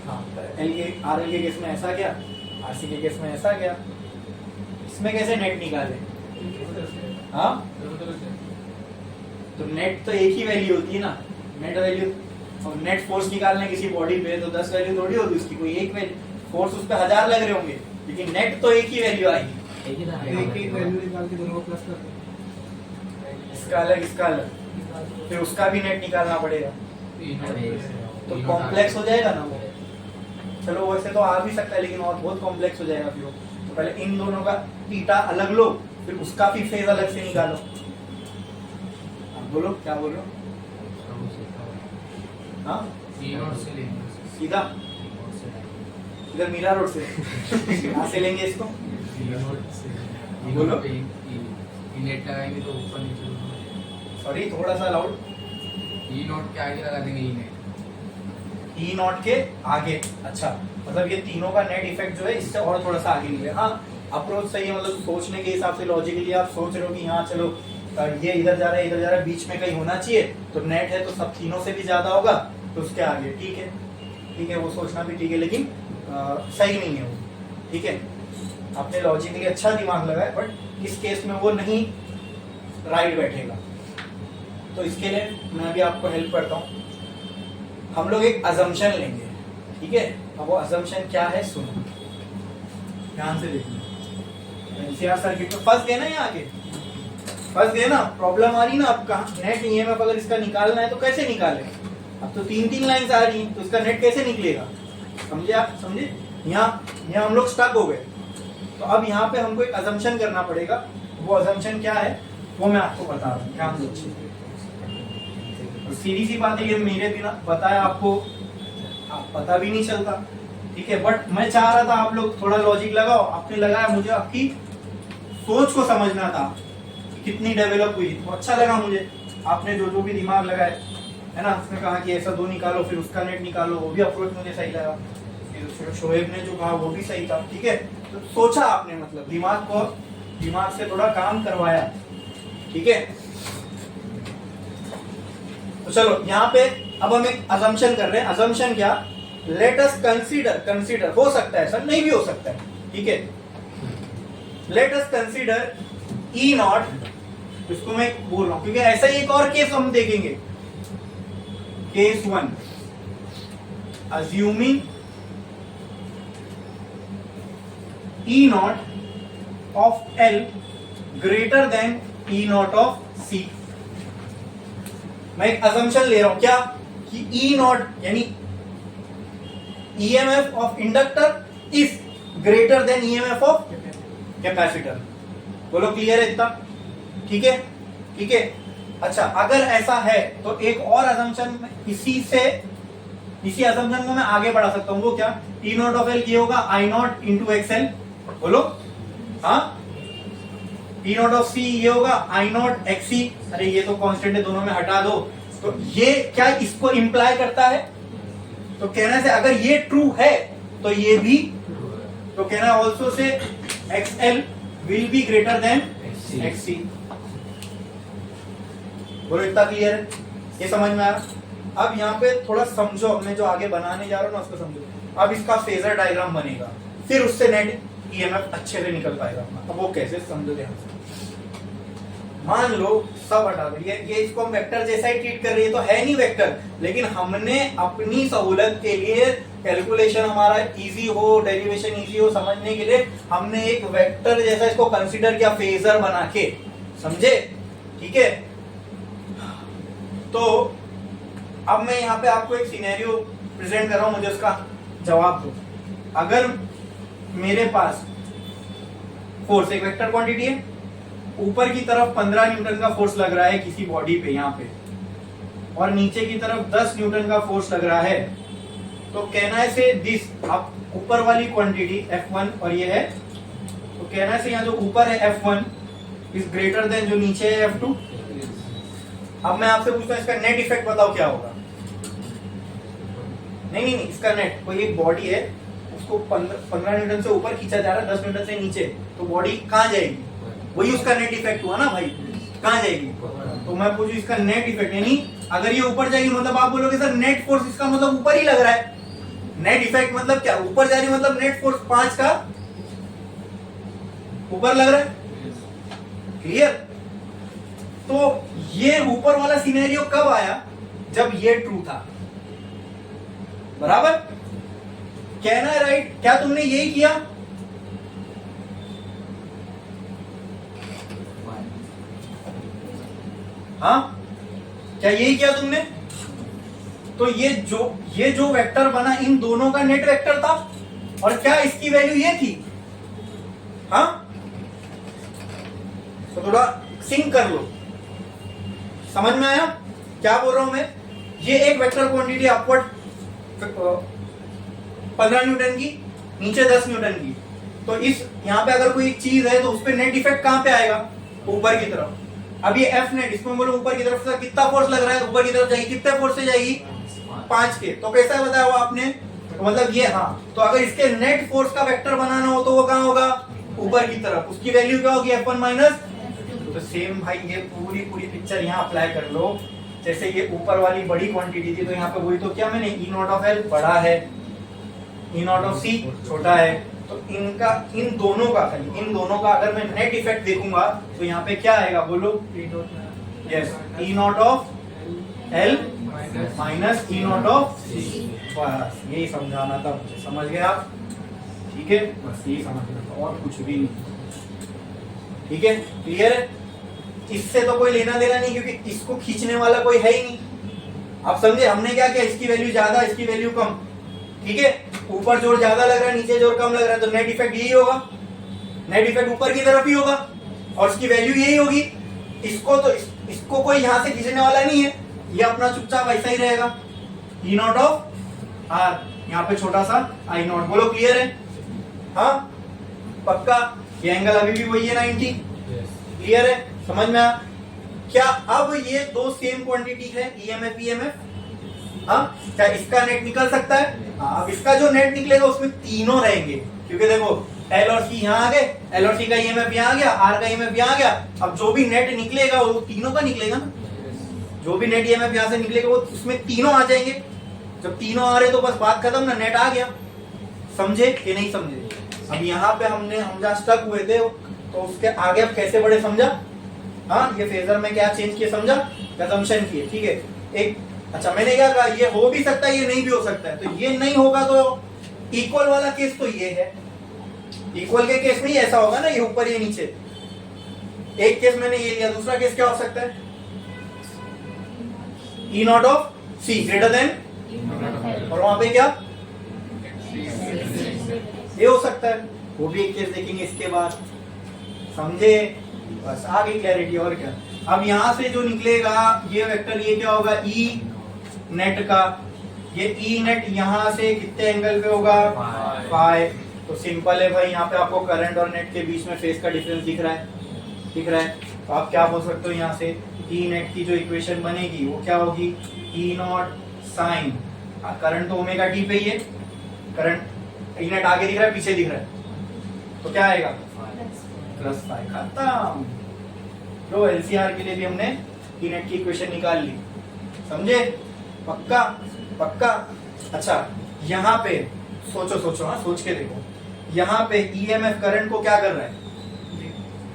हाँ एल के आर एल के केस में ऐसा क्या, आरसी के केस में ऐसा क्या, इसमें कैसे नेट निकाले, हाँ तो नेट तो एक ही वैल्यू होती है ना, नेट वैल्यू, और नेट फोर्स निकालने किसी बॉडी पे तो 10 वैल्यू थोड़ी होगी उसकी, कोई एक वैल्यू, फोर्स उस पर 1000 लग रहे होंगे, लेकिन नेट तो एक ही वैल्यू आएगी, एक ही वैल्यू निकाल के दोनों को प्लस कर दो, इसका अलग इसका अलग, फिर उसका भी नेट निकालना पड़ेगा, तो कॉम्प्लेक्स हो जाएगा ना वो। चलो वैसे तो आ भी सकता है, लेकिन और बहुत कॉम्प्लेक्स हो जाएगा फिर वो। तो पहले इन दोनों का थीटा अलग लो, फिर उसका भी फेज अलग से निकालो। बोलो क्या बोल रहे हो, हाँ सीधा इधर मीरा रोड से कहाँ से लेंगे इसको, बोलो नेट लगाएंगे तो ऊपर नीचे, सॉरी थोड़ा सा लाउड, ई नोट के आगे लगा देंगे, ई नेट ई नॉट के आगे, अच्छा मतलब ये तीनों का नेट इफेक्ट जो है इससे और थोड़ा सा आगे निकले। हाँ अप्रोच सही है, मतलब सोचने के हिसाब से लॉजिकली आप सोच रहे हो कि हाँ चलो ये इधर जा रहा है इधर जा रहा है, बीच में कहीं होना चाहिए, तो नेट है तो सब तीनों से भी ज्यादा होगा, तो उसके आगे ठीक है, ठीक है वो सोचना भी ठीक है, लेकिन सही नहीं है वो, ठीक है। आपने लॉजिकली अच्छा दिमाग लगाया, बट इस केस में वो नहीं राइट बैठेगा। तो इसके लिए मैं भी आपको हेल्प करता हूँ, हम लोग एक अजम्पशन लेंगे, ठीक है। अब वो अजम्पशन क्या है सुनो ध्यान से देखिए, एनसीआर सर्किट में फंस गए ना, यहाँ आगे फंस गए ना, प्रॉब्लम आ रही ना। अब कहाँ नेट ईएमएफ अगर इसका निकालना है तो कैसे निकाले, अब तो 3-3 लाइंस आ रही हैं, तो इसका नेट कैसे निकलेगा, समझे आप, समझे। यहाँ हम लोग स्टक हो गए, तो अब यहाँ पे हमको एक अजम्पशन करना पड़ेगा। वो अजम्पशन क्या है वो मैं आपको बता रहा हूँ, ध्यान दीजिए। सीधी सी बात है, ये मेरे बिना बताया आपको आप पता भी नहीं चलता, ठीक है। बट मैं चाह रहा था आप लोग थोड़ा लॉजिक लगाओ, आपने लगाया, मुझे आपकी सोच को समझना था कितनी डेवलप हुई, तो अच्छा लगा मुझे आपने जो भी दिमाग लगाया है ना। उसने कहा कि ऐसा 2 निकालो फिर उसका नेट निकालो, वो भी अप्रोच मुझे सही लगा। शोएब ने जो कहा वो भी सही था, ठीक है। तो सोचा आपने, मतलब दिमाग से थोड़ा काम करवाया, ठीक है, तो चलो यहां पे अब हम एक अजम्पशन कर रहे हैं। अजम्पशन क्या, लेट अस कंसीडर, हो सकता है सर, नहीं भी हो सकता है, ठीक है। Let us consider E not, इसको मैं बोल रहा हूं क्योंकि ऐसा ही एक और केस हम देखेंगे। Case 1, assuming E naught of L greater than E naught of C। मैं एक assumption ले रहा हूं क्या, कि E naught यानी EMF of inductor is greater than EMF of capacitor। बोलो क्लियर है इतना, ठीक है, ठीक है। अच्छा, अगर ऐसा है तो एक और assumption इसी assumption को मैं आगे बढ़ा सकता हूं। वो क्या, E नॉट ऑफ L ये होगा I नॉट इंटू XL, बोलो हाँ। E नॉट ऑफ C ये होगा I नॉट XC, अरे ये तो कांस्टेंट है, दोनों में हटा दो। तो ये क्या इसको इंप्लाई करता है, तो कहना से अगर ये ट्रू है तो ये भी, तो कहना also say XL will be greater than XC। बोलो इतना क्लियर है, ये समझ में आया। अब यहाँ पे थोड़ा समझो, मैं जो आगे बनाने जा रहा हूँ ना उसको समझो। अब इसका फेजर डायग्राम बनेगा, फिर उससे नेट ईएमएफ अच्छे से निकल पाएगा अपना। अब वो कैसे, समझो ध्यान से। मान लो सब हटा दो, ये इसको हम वेक्टर जैसा ही ट्रीट कर रही है, तो है नहीं वेक्टर, लेकिन हमने अपनी सहूलत के लिए, कैलकुलेशन हमारा इजी हो, डेरिवेशन इजी हो समझने के लिए, हमने एक वेक्टर जैसा इसको कंसीडर किया, फेजर बना के, समझे, ठीक है। तो अब मैं यहाँ पे आपको एक सिनेरियो प्रेजेंट कर रहा हूं, मुझे उसका जवाब दो। अगर मेरे पास फोर्स एक वेक्टर क्वांटिटी है, ऊपर की तरफ 15 न्यूटन का फोर्स लग रहा है किसी बॉडी पे यहाँ पे, और नीचे की तरफ 10 न्यूटन का फोर्स लग रहा है, तो कहना है से दिस, अब ऊपर वाली क्वांटिटी F1 और ये है, तो कहना है से यहाँ जो ऊपर है F1 इज ग्रेटर देन जो नीचे है F2। अब मैं आपसे पूछता हूँ इसका नेट इफेक्ट बताओ क्या होगा। नहीं, इसका नेट, कोई एक बॉडी है, उसको 15 न्यूटन से ऊपर खींचा जा रहा है, 10 न्यूटन से नीचे, तो बॉडी कहाँ जाएगी, वही उसका नेट इफेक्ट हुआ ना भाई, कहाँ जाएगी। तो मैं पूछूं इसका नेट इफेक्ट, यानी अगर ये ऊपर जाएगी मतलब आप बोलोगे सर नेट फोर्स इसका मतलब ऊपर ही लग रहा है। नेट इफेक्ट मतलब क्या, ऊपर जा रही मतलब नेट फोर्स 5 का ऊपर लग रहा है, क्लियर। तो ये ऊपर वाला सिनेरियो कब आया, जब ये ट्रू था, बराबर, कहना है राइट। क्या तुमने यही किया, हाँ, क्या यही किया तुमने। तो ये जो वेक्टर बना इन दोनों का नेट वेक्टर था, और क्या इसकी वैल्यू ये थी, हाँ। तो थोड़ा सिंक कर लो, समझ में आया क्या बोल रहा हूं मैं। ये एक वेक्टर क्वांटिटी अपवर्ड 15 न्यूटन की, नीचे 10 न्यूटन की, तो इस यहाँ पे अगर कोई एक चीज है तो उस पर नेट इफेक्ट कहां पे आएगा, ऊपर की तरफ। अब ये एफ नेट, इसमें बोलो ऊपर की तरफ से कितना फोर्स लग रहा है, ऊपर की तरफ जाएगी, कितने फोर्स से जाएगी, 5 के। तो कैसा बताया हुआ आपने, तो मतलब ये, हाँ। तो अगर इसके नेट फोर्स का वेक्टर बनाना हो तो वो कहां होगा, ऊपर की तरफ। उसकी वैल्यू क्या होगी, F1 माइनस। तो सेम भाई ये पूरी पिक्चर यहाँ अप्लाई कर लो। जैसे ये ऊपर वाली बड़ी क्वांटिटी थी, तो यहाँ पे वही तो क्या मैंने, E नॉट ऑफ L बड़ा है, E नॉट ऑफ C छोटा है। तो इन दोनों का अगर मैं नेट इफेक्ट देखूंगा तो यहाँ पे क्या आएगा, बोलो, yes, E not of L minus E not of C। बस यही समझाना था मुझे, समझ गए आप, ठीक है, बस यही समझना था और कुछ भी नहीं, ठीक है, क्लियर है। इससे तो कोई लेना देना नहीं, क्योंकि इसको खींचने वाला कोई है ही नहीं। आप समझे, हमने क्या किया, इसकी वैल्यू ज्यादा, इसकी वैल्यू कम, ठीक है। ऊपर जोर ज्यादा लग रहा है, नीचे जोर कम लग रहा है, तो नेट इफेक्ट यही होगा, नेट इफेक्ट ऊपर की तरफ ही होगा, और इसकी वैल्यू यही होगी। इसको कोई यहाँ से खींचने वाला नहीं है, ये अपना चुपचाप ऐसा ही रहेगा, E नॉट ऑफ R, यहाँ पे छोटा सा I नॉट। बोलो क्लियर है, हाँ पक्का। ये एंगल अभी भी वही है 90, क्लियर है, समझ में आया क्या। अब ये दो सेम क्वांटिटी है, EMF, हाँ, क्या इसका नेट निकल सकता है, हाँ। अब इसका जो नेट निकलेगा उसमें तीनों रहेंगे, क्योंकि देखो एल और सी यहाँ आ गए, एल और सी का ईएमएफ यहाँ आ गया, आर का ईएमएफ यहाँ आ गया। अब जो भी नेट निकलेगा वो तीनों का निकलेगा ना, जो भी नेट ईएमएफ यहाँ से निकलेगा वो उसमें तीनों आ जाएंगे। जब तीनों आ रहे तो बस बात खत्म ना, नेट आ गया। समझे कि नहीं समझे? अब यहाँ पे हम जहाँ स्टक हुए थे तो उसके आगे अब कैसे बढ़े समझा? हाँ, ये फेजर में क्या चेंज किया समझा? कंजम्पशन किए, ठीक है। एक अच्छा मैंने क्या कहा, ये हो भी सकता है, ये नहीं भी हो सकता है। तो ये नहीं होगा तो इक्वल वाला केस तो ये है, इक्वल के केस में ही ऐसा होगा ना, ये ऊपर ये नीचे। एक केस मैंने ये लिया, दूसरा केस क्या हो सकता है? E not of C greater than, और वहां पे क्या ये हो सकता है, वो भी एक केस देखेंगे इसके बाद। समझे? बस आ गई क्लैरिटी। और क्या, अब यहां से जो निकलेगा ये वेक्टर, ये क्या होगा? ई नेट का। ये ई नेट यहां से कितने एंगल पे होगा? फाई। तो सिंपल है भाई, यहाँ पे आपको करंट और नेट के बीच में फेज का डिफरेंस दिख रहा है, दिख रहा है। तो आप क्या बोल सकते हो यहाँ से, ई नेट की जो इक्वेशन बनेगी वो क्या होगी? ई नॉट साइन, करंट तो ओमेगा टी पे ही है, करंट ई नेट आगे दिख रहा है पीछे दिख रहा है, तो क्या आएगा? Plus five. खत्म। तो एलसीआर के लिए भी हमने ई नेट की इक्वेशन निकाल ली। समझे? पक्का पक्का। अच्छा यहाँ पे सोचो, हाँ सोच के देखो, यहाँ पे ईएमएफ करंट को क्या कर रहा है?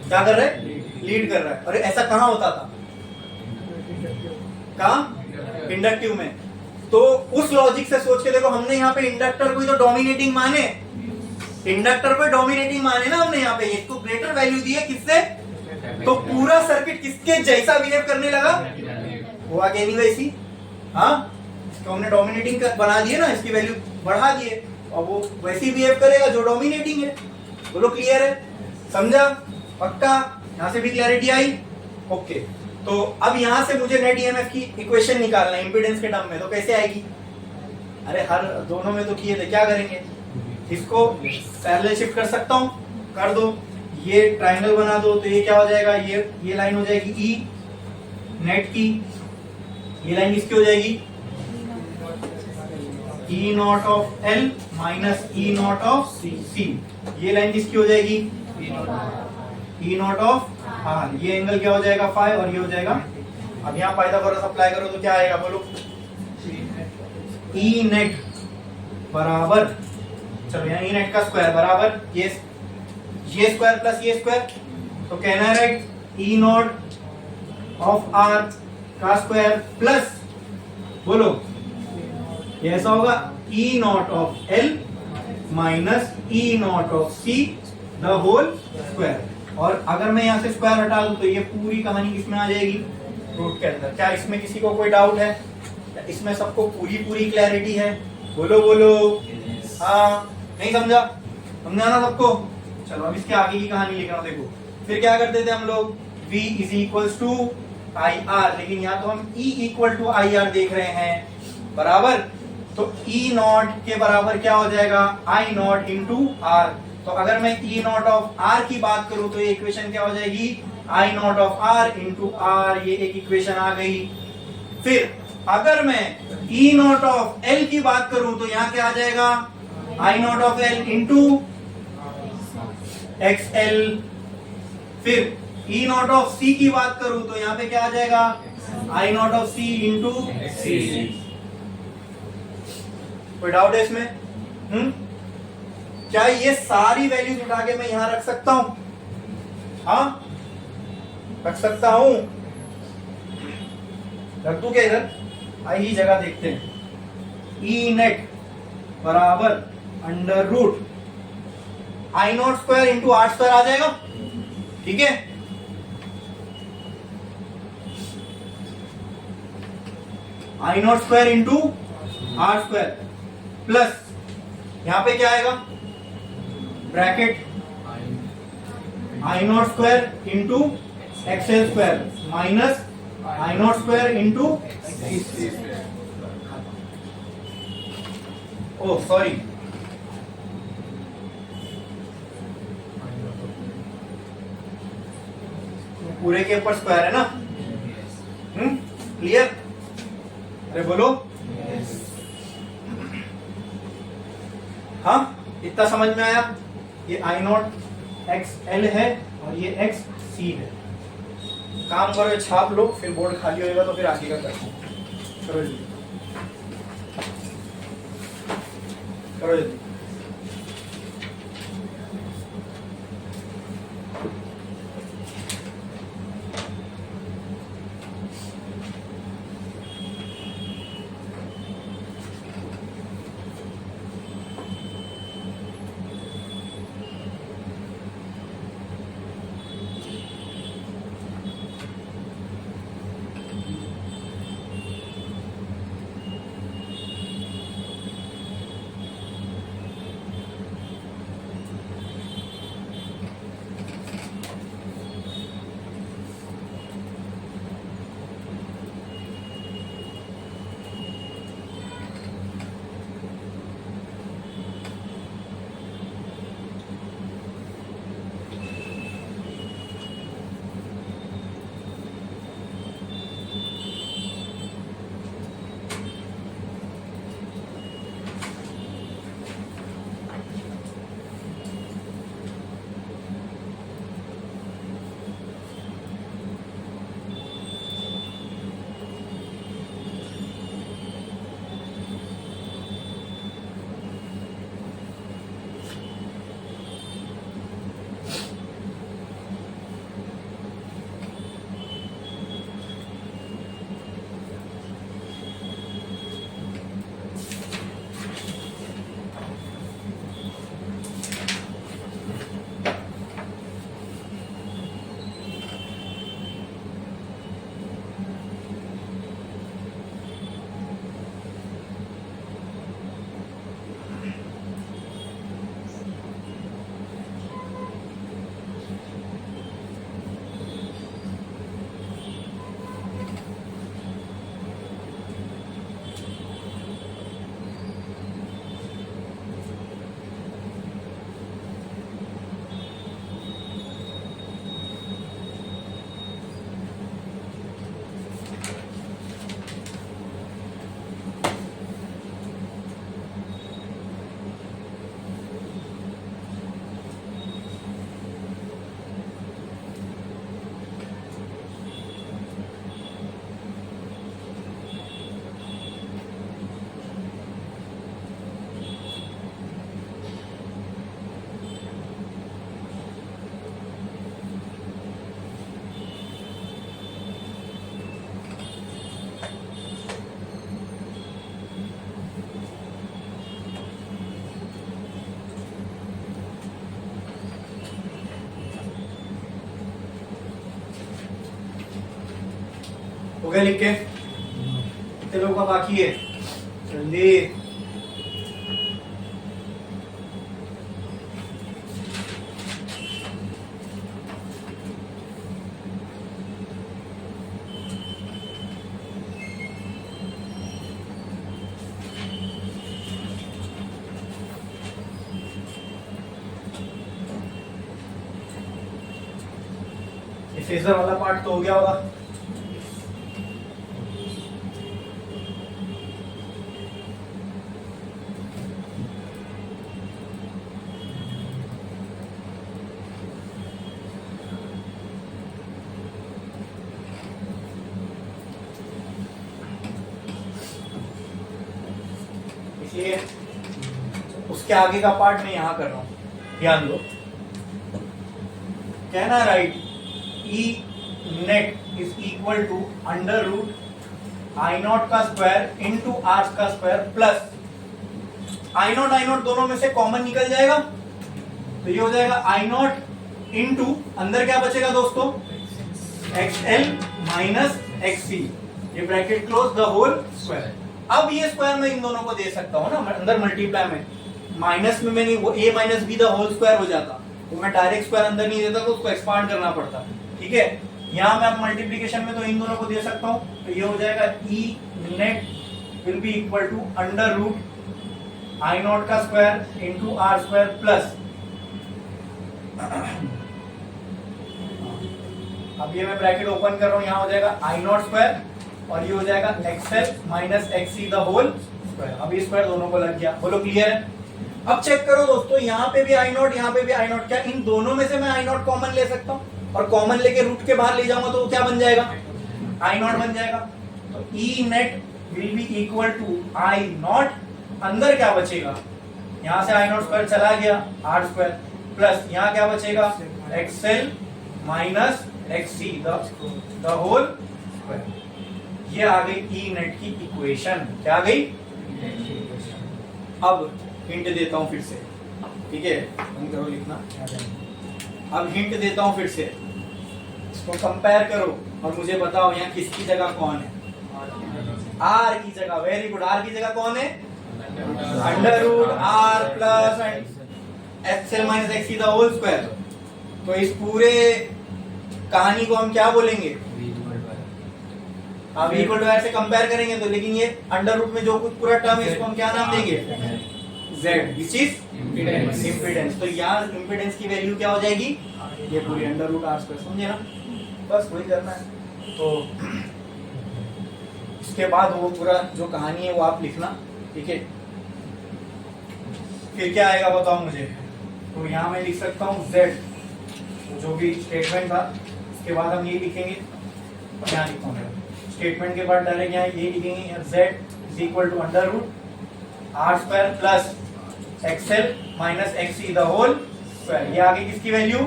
क्या कर रहा है? लीड कर रहा है। अरे ऐसा कहाँ होता था? कहाँ? इंडक्टिव में। तो उस लॉजिक से सोच के देखो, हमने यहाँ पे इंडक्टर को तो डोमिनेटिंग माने, इंडक्टर को डोमिनेटिंग माने ना हमने यहाँ पे, इसको ग्रेटर वैल्यू दी है किससे? तो पूरा सर्किट किसके जैसा बिहेव करने लगा? वो आगे नहीं वैसी। हाँ, तो हमने डोमिनेटिंग बना दिए ना, इसकी वैल्यू बढ़ा दिए और वो वैसी बिहेव करेगा जो डोमिनेटिंग है। बोलो क्लियर है? समझा? पक्का? यहाँ से भी क्लैरिटी आई? ओके। तो अब यहाँ से मुझे नेट ईएमएफ की इक्वेशन निकालना है इम्पीडेंस के टर्म में, तो कैसे आएगी? अरे हर दोनों में तो किए थे, क्या करेंगे? इसको पैरेलल शिफ्ट कर सकता हूँ, कर दो। ये ट्रायंगल बना दो, तो ये क्या हो जाएगा? ये लाइन हो जाएगी ई नेट की, ये लाइन किसकी हो जाएगी? E not of L minus E not of C. ये लाइन किसकी हो जाएगी? E not of R. ये एंगल क्या हो जाएगा? फाइव, और ये हो जाएगा। अब यहाँ पाइथागोरस अप्लाई करो तो क्या आएगा? बोलो। ई नेट बराबर, चलो यहाँ ई नेट का स्क्वायर बराबर ये स्क्वायर प्लस ये स्क्वायर, तो कहना है right E not of R का स्क्वायर प्लस, बोलो ये ऐसा होगा E not of L minus E not of C the whole square. और अगर मैं यहाँ से स्क्वायर हटा दूं तो ये पूरी कहानी किसमें आ जाएगी? रूट के अंदर। क्या इसमें किसी को कोई डाउट है? इसमें सबको पूरी क्लैरिटी है? बोलो बोलो। हाँ, नहीं समझा? समझा ना सबको? चलो अब इसके आगे की कहानी लिख रहा हूं। देखो फिर क्या करते थे हम लोग? V is equals to I R, लेकिन यहाँ तो हम E equal to I R देख रहे हैं, बराबर। तो E नॉट के बराबर क्या हो जाएगा? I not into are. तो अगर मैं E नॉट ऑफ आर की बात करूं तो ये इक्वेशन क्या हो जाएगी? I not of R into R. ये एक इक्वेशन आ गई। फिर अगर मैं E नॉट ऑफ एल की बात करूं तो यहाँ क्या आ जाएगा? I not of L into X L. फिर ई नॉट ऑफ सी की बात करूं तो यहाँ पे क्या आ जाएगा? I not of C into सी। कोई डाउट है इसमें? क्या ये सारी वैल्यूज उठा के मैं यहां रख सकता हूं? हाँ, रख सकता हूं। रख दूं क्या इधर? आइए जगह देखते हैं। ई नेट बराबर under root I naught square into R square आ जाएगा, ठीक है। I naught square into R square plus यहां पे क्या आएगा? Bracket I naught square into X L square minus I naught square into, oh sorry, पूरे के ऊपर स्क्वायर है ना? क्लियर? अरे बोलो। हाँ, इतना समझ में आया? ये आई नॉट एक्स एल है और ये एक्स सी है। काम करो, ये छाप लो, फिर बोर्ड खाली होएगा तो फिर आगे का करते हैं। करो जल्दी, करो जल्दी। हो गया लिख के? कितने लोगों का बाकी है? जल्दी। फेजर वाला पार्ट तो हो गया होगा। इसलिए उसके आगे का पार्ट मैं यहां कर रहा हूं, ध्यान दो। कहना right E net is equal to under root I not का स्क्वायर इंटू आर का स्क्वायर प्लस आई नॉट दोनों में से कॉमन निकल जाएगा तो ये हो जाएगा आई नॉट इंटू अंदर क्या बचेगा दोस्तों, X L minus X C, ये bracket close the whole square. अब ये स्क्वायर मैं इन दोनों को दे सकता हूं ना, अंदर मल्टीप्लाई में, माइनस में मैंने वो a minus B the whole square हो जाता, तो मैं डायरेक्ट स्क्वायर अंदर नहीं देता तो उसको एक्सपांड करना पड़ता। ठीक है, यहाँ मैं अब मल्टीप्लीकेशन में तो इन दोनों को दे सकता हूँ, तो ये हो जाएगा E net will be equal to under root I not का square into R square plus, अब ये मैं ब्रैकेट ओपन कर रहा हूँ, यहाँ हो जाएगा आई नॉट स्क्वायर और ये हो जाएगा XL minus X C the whole square. अब ये स्क्वायर दोनों को लग गया, बोलो क्लियर है? अब चेक करो दोस्तों, यहाँ पे भी आई नॉट, यहाँ पे भी आई नॉट, क्या इन दोनों में से मैं आई नॉट कॉमन ले सकता हूँ? और कॉमन लेके रूट के बाहर ले जाऊंगा तो क्या बन जाएगा? आई नॉट बन जाएगा। तो E net will be equal to I naught, अंदर क्या बचेगा? यहाँ से आई नॉट स्क्वायर चला गया, आर स्क्वायर, प्लस यहाँ क्या बचेगा? XL minus XC the whole square. ये आ गई ई नेट की इक्वेशन। क्या आ गई? अब हिंट देता हूं फिर से, ठीक है, बंद करो लिखना। अब हिंट देता हूं फिर से, इसको कंपेयर करो और मुझे बताओ यहाँ किसकी जगह कौन है? आर की जगह। Very good. आर की जगह कौन है? Under root R plus XL minus X the whole square. तो इस पूरे कहानी को हम क्या बोलेंगे? अब इक्वल टू आर से कंपेयर करेंगे तो, लेकिन ये अंडर रूट में जो कुछ पूरा टर्म है इसको हम क्या नाम देंगे? Z, which is impedance. तो यहाँ इम्पीडेंस की वैल्यू क्या हो जाएगी? ये पूरी अंडर रूट आर स्क्वायर। समझे ना? बस वही करना है। तो इसके बाद वो पूरा जो कहानी है वो आप लिखना, ठीक है। फिर क्या आएगा बताओ मुझे? तो यहाँ मैं लिख सकता हूँ Z, जो भी स्टेटमेंट था, इसके बाद हम ये लिखेंगे। क्या लिखता हूँ स्टेटमेंट के बाद डायरेक्ट यहाँ ये लिखेंगे, Z is equal to under root R square plus XL minus XC the whole square. ये आगे किसकी वैल्यू?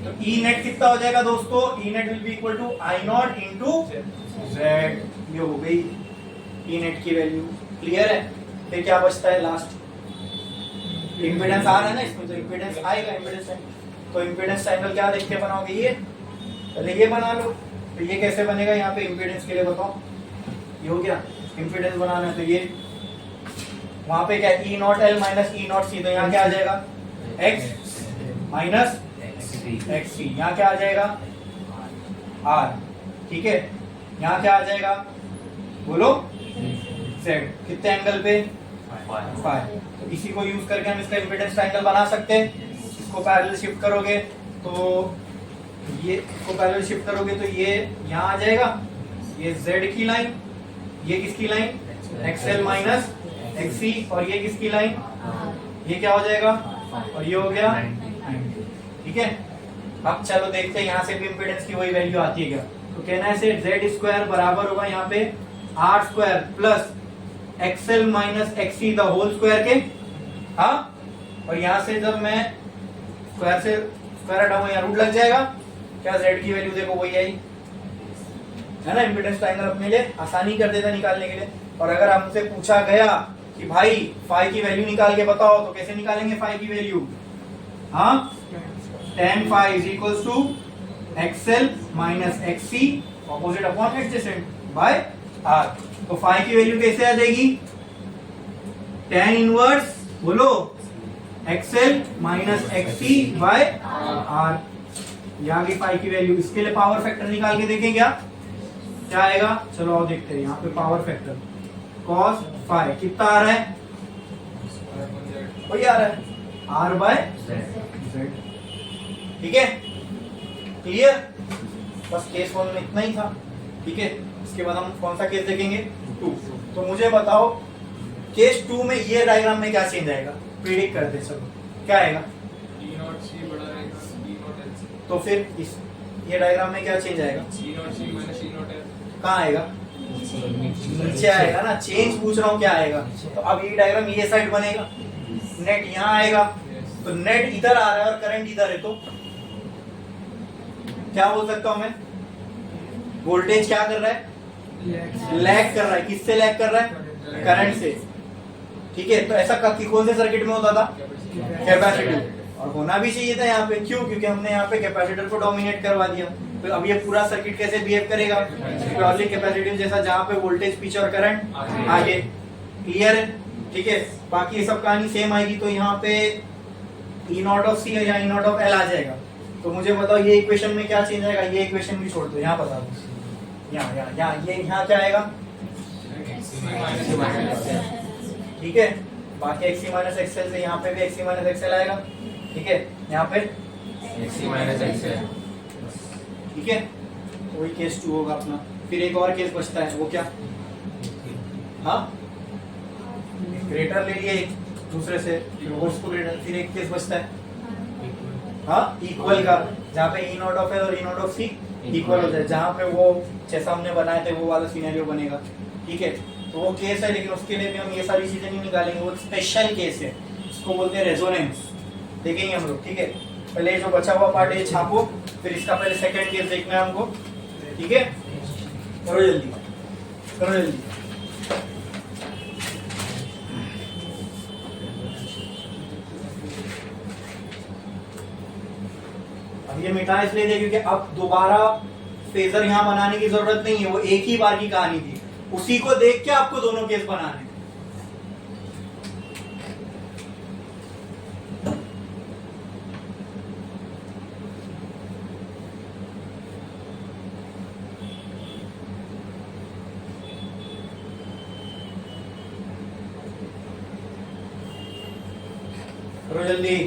तो ई नेट कितना हो जाएगा दोस्तों? E net will be equal to I not into Z. ये हो गई ई नेट की वैल्यू। क्लियर है? फिर क्या बचता है लास्ट? इम्पीडेंस आ रहा है ना इसमें, तो इम्पीडेंस आएगा। इम्पीडेंस तो इम्पीडेंस ट्रायंगल क्या देख के बनाओगे? ये पहले ये बना लो। तो ये कैसे बनेगा? यहाँ पे इम्पीडेंस के लिए बताओ, ये हो गया इम्पीडेंस बनाना है। तो ये वहां पे क्या है? E naught L minus E naught C. तो यहाँ क्या आ जाएगा? X minus X C. यहाँ क्या आ जाएगा? आर। ठीक है, यहाँ क्या आ जाएगा? बोलो। जेड। कितने एंगल पे? 5। तो इसी को यूज करके हम इसका इम्पीडेंस ट्रायंगल बना सकते हैं। इसको पैरेलल शिफ्ट करोगे तो ये, इसको पैरेलल शिफ्ट करोगे तो ये यहाँ आ जाएगा, ये जेड की लाइन, ये किसकी लाइन? एक्सएल माइनस एक्ससी, और ये किसकी लाइन? ये क्या हो जाएगा? और ये हो गया 90। ठीक है, अब चलो देखते हैं यहाँ से भी इम्पीडेंस की वही वैल्यू आती है क्या। तो कहना है से जेड स्क्वायर बराबर होगा यहाँ पे R square plus XL minus XC the whole square के। हाँ, और यहाँ से जब मैं स्क्वायर से स्क्वायर हटाऊंगा, यहाँ रूट लग जाएगा। क्या जेड की वैल्यू देखो वही आई है ना। इम्पीडेंस ट्रायंगल अपने लिए आसानी कर देता निकालने के लिए। और अगर हमसे पूछा गया कि भाई फाई की वैल्यू निकाल के बताओ, तो कैसे निकालेंगे फाई की वैल्यू? हाँ, tan phi is equals to XL minus XC opposite upon adjacent by R। तो phi की वैल्यू कैसे आ जाएगी? tan इनवर्स बोलो XL minus XC by R। ये आ गई phi की वैल्यू। इसके लिए पावर फैक्टर निकाल के देखें क्या क्या आएगा। चलो आओ देखते हैं। यहाँ पे पावर फैक्टर cos phi कितना आ रहा है? वही आ रहा है R by Z। ठीक है, क्लियर। बस केस 1 में इतना ही था। ठीक है, इसके बाद हम कौन सा केस देखेंगे? 2। तो मुझे बताओ केस 2 में ये डायग्राम में क्या चेंज आएगा? प्रिडिक्ट करते चलो, क्या आएगा? E0C बड़ा रहेगा E0L। तो फिर इस ये डायग्राम में क्या चेंज आएगा? E0C minus E0L। कहाँ आएगा? नीचे आएगा ना। चेंज पूछ रहा हूँ क्या आएगा। तो अब ये डायग्राम ये साइड बनेगा, नेट यहाँ आएगा। तो नेट इधर आ रहा है और करंट इधर है, तो क्या बोल सकता हूं मैं? वोल्टेज क्या कर रहा है? लैग कर रहा है। किससे लैग कर रहा है? करंट से। ठीक है, तो ऐसा कौन से सर्किट में होता था? कैपेसिटर। और होना भी चाहिए था यहाँ पे। क्यों? क्योंकि हमने यहाँ पे कैपेसिटर को डोमिनेट करवा दिया। तो अब ये पूरा सर्किट कैसे बिहेव करेगा? प्योरली कैपेसिटिव जैसा, जहाँ पे वोल्टेज पीछे और करंट आगे। क्लियर है? ठीक है, बाकी ये सब कहानी सेम आएगी। तो यहाँ पे E नॉट ऑफ C या E नॉट ऑफ L आ जाएगा। तो मुझे बताओ ये इक्वेशन में क्या चेंज आएगा? ये इक्वेशन भी छोड़ दो, यहाँ बता दो। यहाँ ये यहाँ क्या आएगा? ठीक है, बाकी XC माइनस XL से यहाँ पे भी XC माइनस XL आएगा। ठीक है, यहाँ पे XC माइनस XL। ठीक है, वही केस 2 होगा अपना। फिर एक और केस बचता है, वो क्या? हाँ, ग्रेटर ले लिए दूसरे से, फिर वो उसको ग्रेटर, फिर एक केस बचता है हाँ इक्वल का, जहाँ पे ई नॉट ऑफ एल और ई नॉट ऑफ सी इक्वल हो जाए, जहाँ पे वो जैसा हमने बनाए थे वो वाला सिनेरियो बनेगा। ठीक है, तो वो केस है, लेकिन उसके लिए भी हम ये सारी चीजें नहीं निकालेंगे, वो एक स्पेशल केस है, इसको बोलते हैं रेजोनेंस, देखेंगे हम लोग। ठीक है, पहले ये जो बचा हुआ पार्ट है छापो, फिर इसका पहले सेकंड केस देखना है हमको। ठीक है, करो जल्दी, करो जल्दी। अब ये मिटा इसलिए दे क्योंकि अब दोबारा फेजर यहाँ बनाने की जरूरत नहीं है, वो एक ही बार की कहानी थी, उसी को देख के आपको दोनों केस बनाने। करो जल्दी।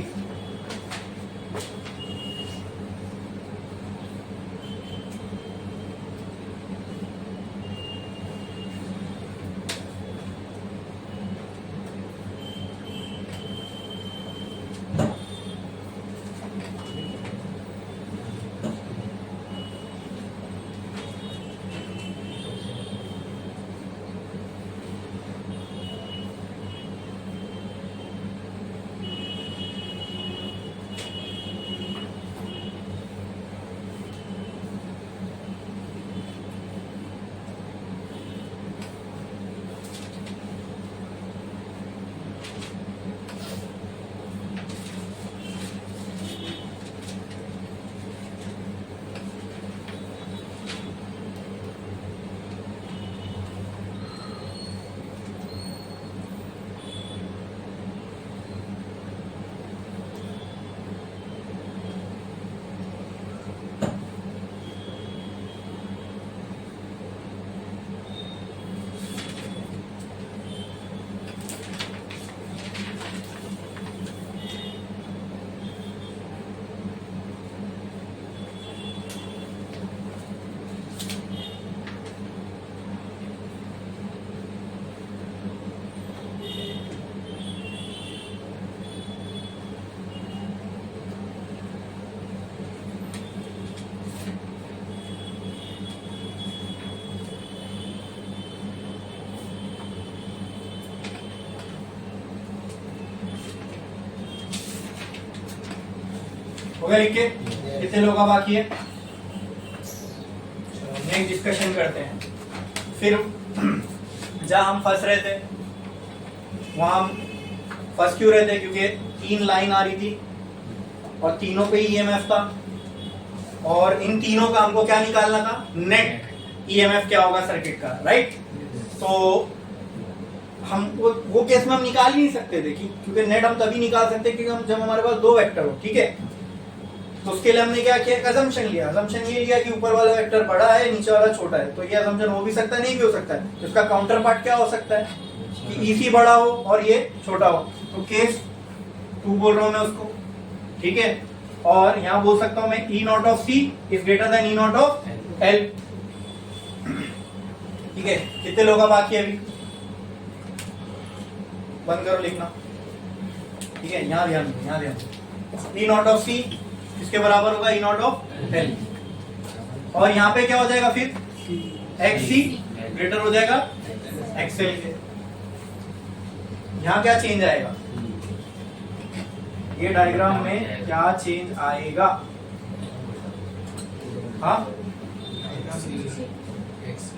हो गया लिख के? कितने लोग बाकी है? नेक्स्ट डिस्कशन करते हैं। फिर जहां हम फंस रहे थे वहां हम फंस क्यों रहे थे? क्योंकि 3 लाइन आ रही थी और तीनों पे ईएमएफ था, और इन तीनों का हमको क्या निकालना था? नेट ईएमएफ क्या होगा सर्किट का, राइट? तो हम वो केस में हम निकाल ही नहीं सकते थे, क्योंकि नेट हम तभी निकाल सकते क्योंकि हम जब हमारे पास 2 वेक्टर हो। ठीक है, तो उसके लिए हमने क्या किया? एक अजम्पशन लिया। अजम्पशन ये लिया कि ऊपर वाला वेक्टर बड़ा है, नीचे वाला छोटा है। तो ये अजम्पशन हो भी सकता है, नहीं भी हो सकता है। तो इसका काउंटर पार्ट क्या हो सकता है कि ईसी बड़ा हो और ये छोटा हो। तो केस 2 बोल रहा हूं मैं उसको, ठीक है। और यहां बोल सकता हूं मैं E not of C is greater than E not of L. ठीक है, कितने लोग बाकी है अभी? बंद करो लिखना, ठीक है। यहां ध्यान दो, यहां ध्यान दो। ई नॉट ऑफ सी इसके बराबर होगा ई नॉट ऑफ एल, और यहाँ पे क्या हो जाएगा फिर? एक्स सी ग्रेटर हो जाएगा एक्सएल के। यहाँ क्या चेंज आएगा? ये डायग्राम में क्या चेंज आएगा? हाँ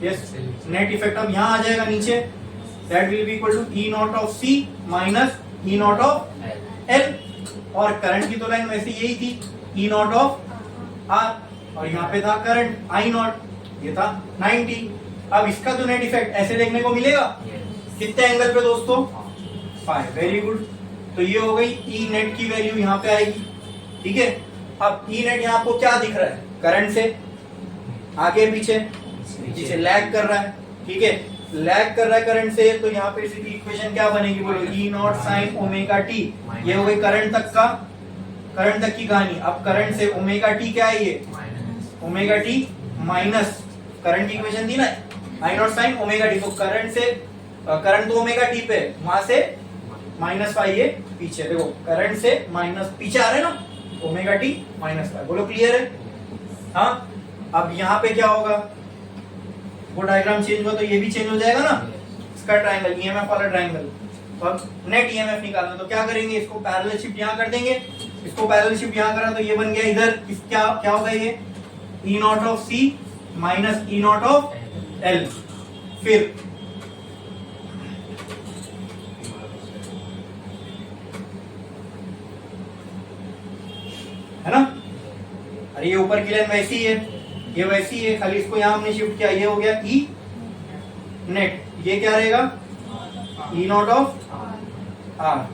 यस, नेट इफेक्ट अब यहाँ आ जाएगा नीचे, that will be equal to E not of C minus E not of L. और करंट की तो लाइन वैसे यही थी, ई नॉट ऑफ आर, और यहाँ पे था करंट आई नॉट, ये था 90। अब इसका जो नेट इफेक्ट ऐसे देखने को मिलेगा, कितने एंगल पे दोस्तों? 5। Very good. तो ये हो गई ई नेट की वैल्यू यहाँ पे आएगी, ठीक है। अब ई नेट यहाँ आपको क्या दिख रहा है? करंट से आगे पीछे पीछे लैग कर रहा है, ठीक है। लैग कर रहा है करंट से, तो यहाँ पे इसकी इक्वेशन क्या बनेगी? बोलो, ई नॉट साइन ओमेगा टी। ये हो गई करंट तक की कहानी। अब करंट से ओमेगा टी क्या है? ये ओमेगा टी माइनस करंट की इक्वेशन थी ना, आई नॉट साइन ओमेगा टी। तो करंट तो ओमेगा टी पे, वहां से माइनस फाइव ये पीछे, देखो करंट से माइनस पीछे आ रहे हैं ना, ओमेगा टी माइनस फाइव। बोलो क्लियर है? हाँ, अब यहाँ पे क्या होगा, वो डायग्राम चेंज हुआ तो ये भी चेंज हो जाएगा ना, इसका ट्रायंगल, ईएमएफ वाला ट्रायंगल। तो अब नेट ईएमएफ निकालना, तो क्या करेंगे, इसको पैरेलल शिफ्ट यहाँ कर देंगे, इसको पैरेलल शिफ्ट यहाँ करा तो ये बन गया इधर, क्या क्या होगा ये, E not of C minus E not of L. फिर है ना, अरे ये ऊपर की लाइन वैसी ही है, ये वैसी ही है, खाली इसको यहाँ हमने शिफ्ट किया, ये हो गया ई नेट, ये क्या रहेगा, ई नॉट ऑफ आर,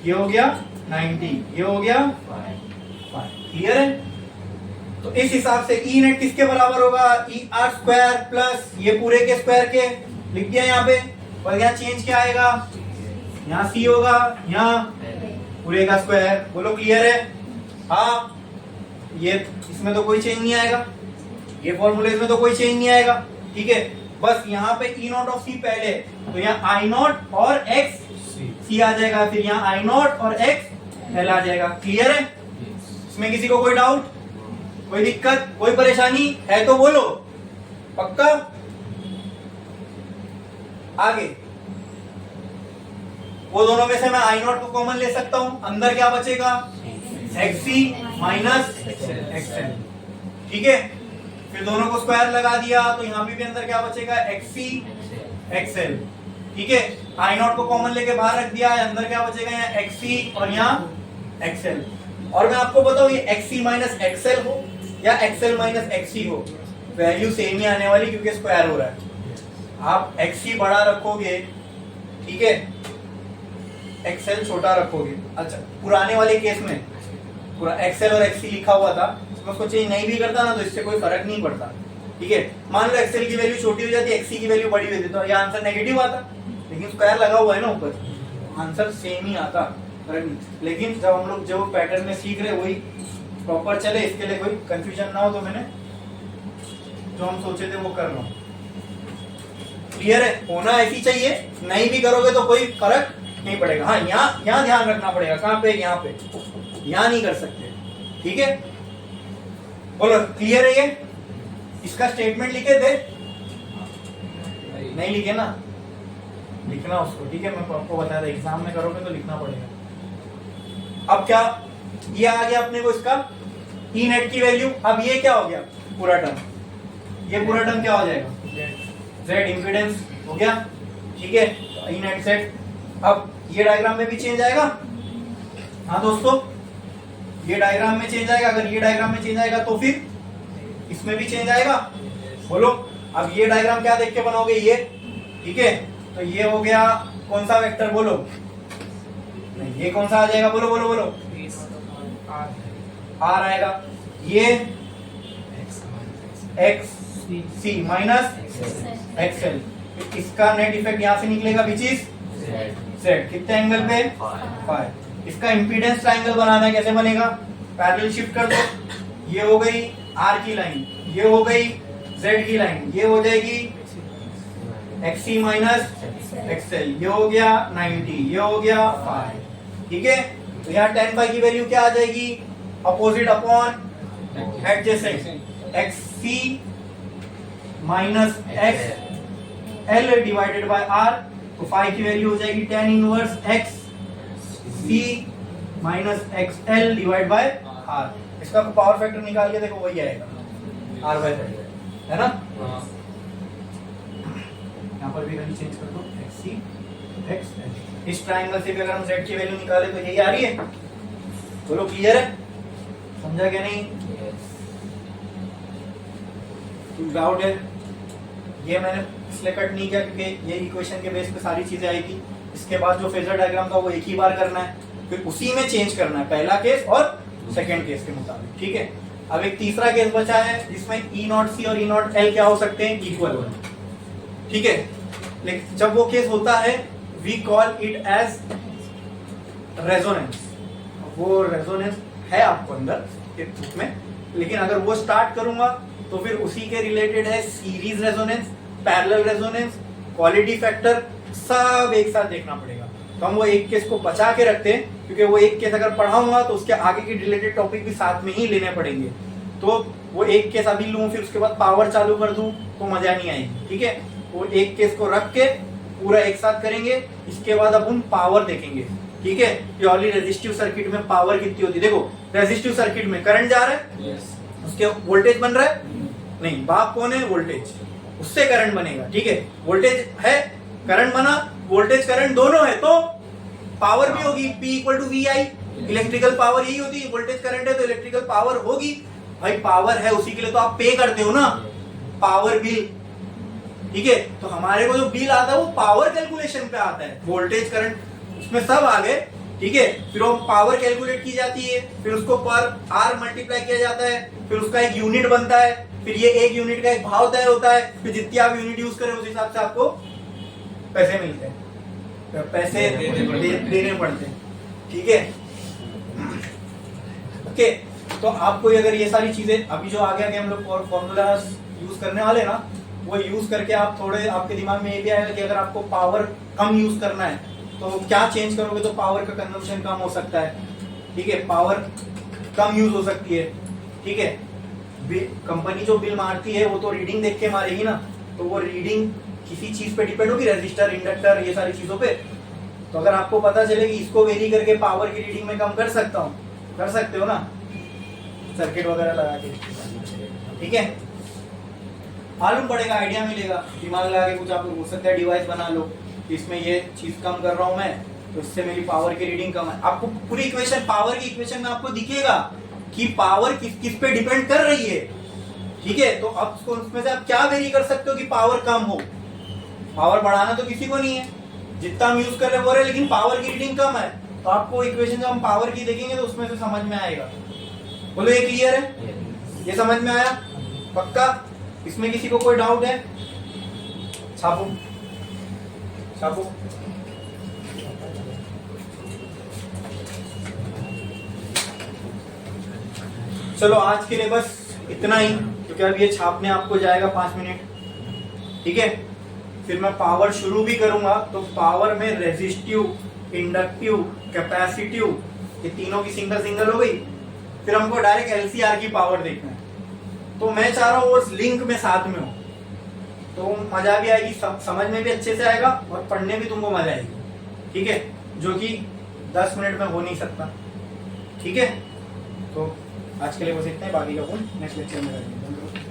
ये हो गया 90, ये हो गया 5। क्लियर है? तो इस हिसाब से ई नेट किसके बराबर होगा, ई आर स्क्वायर प्लस ये पूरे के स्क्वायर के, लिख दिया यहाँ पे। और यहाँ चेंज क्या आएगा, यहाँ सी होगा, यहाँ पूरे का स्क्वायर। बोलो क्लियर है? हाँ, ये इसमें तो कोई चेंज नहीं आएगा, ये फॉर्मूले में तो कोई चेंज नहीं आएगा, ठीक है। बस यहाँ पे ई नॉट ऑफ सी पहले, तो यहाँ आई नॉट और एक्स सी आ जाएगा, फिर यहाँ आई नॉट और एक्स एल आ जाएगा। क्लियर है? इसमें किसी को कोई डाउट, कोई दिक्कत, कोई परेशानी है तो बोलो, पक्का? आगे वो दोनों में से मैं आई नॉट को कॉमन ले सकता हूं, अंदर क्या बचेगा, एक्सी माइनस एक्सएल, ठीक है। फिर दोनों को स्क्वायर लगा दिया तो यहाँ भी अंदर क्या बचेगा, एक्सी एक्सएल, ठीक है। आई नॉट को कॉमन लेके बाहर रख दिया, अंदर क्या बचेगा, यहाँ एक्सी और यहाँ एक्सएल। और मैं आपको बताऊं, ये एक्सी माइनस एक्सएल हो या एक्सएल माइनस एक्सी हो, वैल्यू सेम ही आने वाली, क्योंकि स्क्वायर हो रहा है। आप एक्सी बड़ा रखोगे, ठीक है, एक्सएल छोटा रखोगे। अच्छा, पुराने वाले केस में पूरा एक्सएल और एक्सी लिखा हुआ था, मैं उसको चेंज नहीं भी करता ना तो इससे कोई फर्क नहीं पड़ता, ठीक है। मान लो एक्सएल की वैल्यू छोटी हो जाती, एक्सी की वैल्यू बड़ी हो जाती, तो ये आंसर नेगेटिव आता, लेकिन स्क्वायर लगा हुआ है ना ऊपर, आंसर सेम ही आता, फर्क नहीं। लेकिन जब हम लोग जो पैटर्न में सीख रहे वही प्रॉपर चले, इसके लिए कोई कंफ्यूजन ना हो, तो मैंने जो हम सोचे थे वो कर रहा हूँ। क्लियर है? होना ऐसी चाहिए, नहीं भी करोगे तो कोई फर्क नहीं पड़ेगा। हाँ, यहाँ ध्यान रखना पड़ेगा, कहाँ पे, यहाँ पे, यहाँ नहीं कर सकते, ठीक है। बोलो क्लियर है? ये इसका स्टेटमेंट लिखे थे, नहीं लिखे ना, लिखना उसको, ठीक है। मैं आपको बताया था, एग्जाम में करोगे तो लिखना पड़ेगा। अब क्या, ये आ गया अपने को इसका ई नेट की वैल्यू। अब ये क्या हो गया, पूरा टर्म, ये पूरा टर्म क्या हो जाएगा, जेड इम्पीडेंस हो गया, ठीक है, ई नेट सेट। अब ये डायग्राम में भी चेंज आएगा, हाँ दोस्तों, ये डायग्राम में चेंज आएगा। अगर ये डायग्राम में चेंज आएगा तो फिर इसमें भी चेंज आएगा। बोलो, अब ये डायग्राम क्या देख के बनाओगे, ये, ठीक है। तो ये हो गया कौन सा वेक्टर, बोलो, नहीं, ये कौन सा आ जाएगा, बोलो बोलो बोलो, आर आएगा। ये एक्स सी माइनस एक्सएल, इसका नेट इफेक्ट यहां से निकलेगा, विच इज जेड। कितने एंगल पे, 5। इसका इंपीडेंस ट्रायंगल बनाना है, कैसे बनेगा, पैरेलल शिफ्ट कर दो, ये हो गई आर की लाइन, ये हो गई जेड की लाइन, ये हो जाएगी एक्सी माइनस एक्सएल, ये हो गया 90, ये हो गया 5, ठीक है। तो यहाँ tan फाई की वैल्यू क्या आ जाएगी, opposite upon adjacent, XC minus X L divided by R. तो फाई की वैल्यू हो जाएगी tan inverse X C minus X L divide by R. इसका पावर फैक्टर निकाल के देखो, वही आएगा आर बाय है ना। यहाँ पर भी वैल्यू चेंज कर दो, एक्स सी एक्स एल। इस ट्रायंगल से भी अगर हम z की वैल्यू निकाले तो यही आ रही है। बोलो क्लियर है, समझा क्या नहीं, डाउट है? ये मैंने इसलिए कट नहीं किया क्योंकि ये इक्वेशन के बेस पे सारी चीजें आई थी। इसके बाद जो फेजर डायग्राम था वो एक ही बार करना है, फिर उसी में चेंज करना है, पहला केस और सेकंड केस के मुताबिक, ठीक है। अब एक तीसरा केस बचा है जिसमें ई नॉट सी और ई नॉट एल क्या हो सकते हैं, इक्वल, ठीक है। लेकिन जब वो केस होता है we call it as resonance. वो रेजोनेंस है आपको अंदर के रूप में, लेकिन अगर वो स्टार्ट करूंगा तो फिर उसी के रिलेटेड है series resonance, parallel resonance, quality factor, सब एक साथ देखना पड़ेगा। तो हम वो एक केस को बचा के रखते हैं, क्योंकि वो एक केस अगर पढ़ाऊंगा तो उसके आगे की रिलेटेड टॉपिक भी साथ में ही लेने पड़ेंगे। तो वो एक केस अभी लूं, फिर उसके बाद पावर चालू कर दूं तो मजा नहीं आएगी। ठीक है, वो एक केस को रख के पूरा एक साथ करेंगे, इसके बाद अब हम पावर देखेंगे। ठीक है, प्योरली रेजिस्टिव सर्किट में पावर कितनी होती है। देखो रेजिस्टिव सर्किट में करंट जा रहा है, Yes. उसके वोल्टेज बन रहा है, नहीं बाप कौन है, वोल्टेज, उससे करंट बनेगा। ठीक है, वोल्टेज है, करंट बना, वोल्टेज करंट दोनों है तो पावर भी होगी, P equal to V I. Electrical power यही होती है, वोल्टेज करंट है तो इलेक्ट्रिकल पावर होगी। भाई पावर है, उसी के लिए तो आप पे करते हो ना, पावर बिल। ठीक है, तो हमारे को जो बिल आता है वो पावर कैलकुलेशन पे आता है, वोल्टेज करंट उसमें सब आ गए। ठीक है, फिर वो पावर कैलकुलेट की जाती है, फिर उसको पर आर मल्टीप्लाई किया जाता है, फिर उसका एक यूनिट बनता है, फिर ये एक यूनिट का एक भाव तय होता है, फिर जितनी आप यूनिट यूज करें उस हिसाब से आपको पैसे मिलते हैं, तो पैसे देने पड़ते हैं। ठीक है, ओके। तो आपको अगर ये सारी चीजें अभी जो आगे आगे हम लोग फॉर्मूला यूज करने वाले ना, वो यूज करके आप थोड़े, आपके दिमाग में ये भी आएगा कि अगर आपको पावर कम यूज करना है तो क्या चेंज करोगे तो पावर का कंजम्पशन कम हो सकता है। ठीक है, पावर कम यूज हो सकती है। ठीक है, कंपनी जो बिल मारती है वो तो रीडिंग देख के मारेगी ना, तो वो रीडिंग किसी चीज पे डिपेंड होगी, रजिस्टर, इंडक्टर, ये सारी चीजों पे। तो अगर आपको पता चले कि इसको वेरी करके पावर की रीडिंग में कम कर सकता हूँ, कर सकते हो ना सर्किट वगैरह लगा के। ठीक है, मालूम पड़ेगा, आइडिया मिलेगा, दिमाग लगा के कुछ आप हो सकता है डिवाइस बना लो, इसमें ये चीज कम कर रहा हूं मैं तो इससे मेरी पावर की रीडिंग कम है। आपको पूरी इक्वेशन, पावर की इक्वेशन में आपको दिखेगा कि पावर किस किस पे डिपेंड कर रही है। ठीक है, तो अब उसमें से आप क्या वेरी कर सकते हो कि पावर कम हो। पावर बढ़ाना तो किसी को नहीं है, जितना हम यूज कर रहे हैं वो रहे, लेकिन पावर की रीडिंग कम है, तो आपको इक्वेशन जब हम पावर की देखेंगे तो उसमें से समझ में आएगा। बोलो ये क्लियर है, ये समझ में आया पक्का? इसमें किसी को कोई डाउट है? छापो छापो। चलो आज के लिए बस इतना ही, क्योंकि अब ये छापने आपको जाएगा 5 मिनट। ठीक है, फिर मैं पावर शुरू भी करूंगा, तो पावर में रेजिस्टिव, इंडक्टिव, कैपेसिटिव, ये तीनों की सिंगल सिंगल हो गई। फिर हमको डायरेक्ट एलसीआर की पावर देखना है, तो मैं चाह रहा हूँ उस लिंक में साथ में हो, तो मजा भी आएगी, समझ में भी अच्छे से आएगा और पढ़ने भी तुमको मजा आएगी। ठीक है, जो कि 10 मिनट में हो नहीं सकता। ठीक है, तो आज के लिए बस इतना ही, बाकी का फोन नेक्स्ट लेक्चर में करेंगे।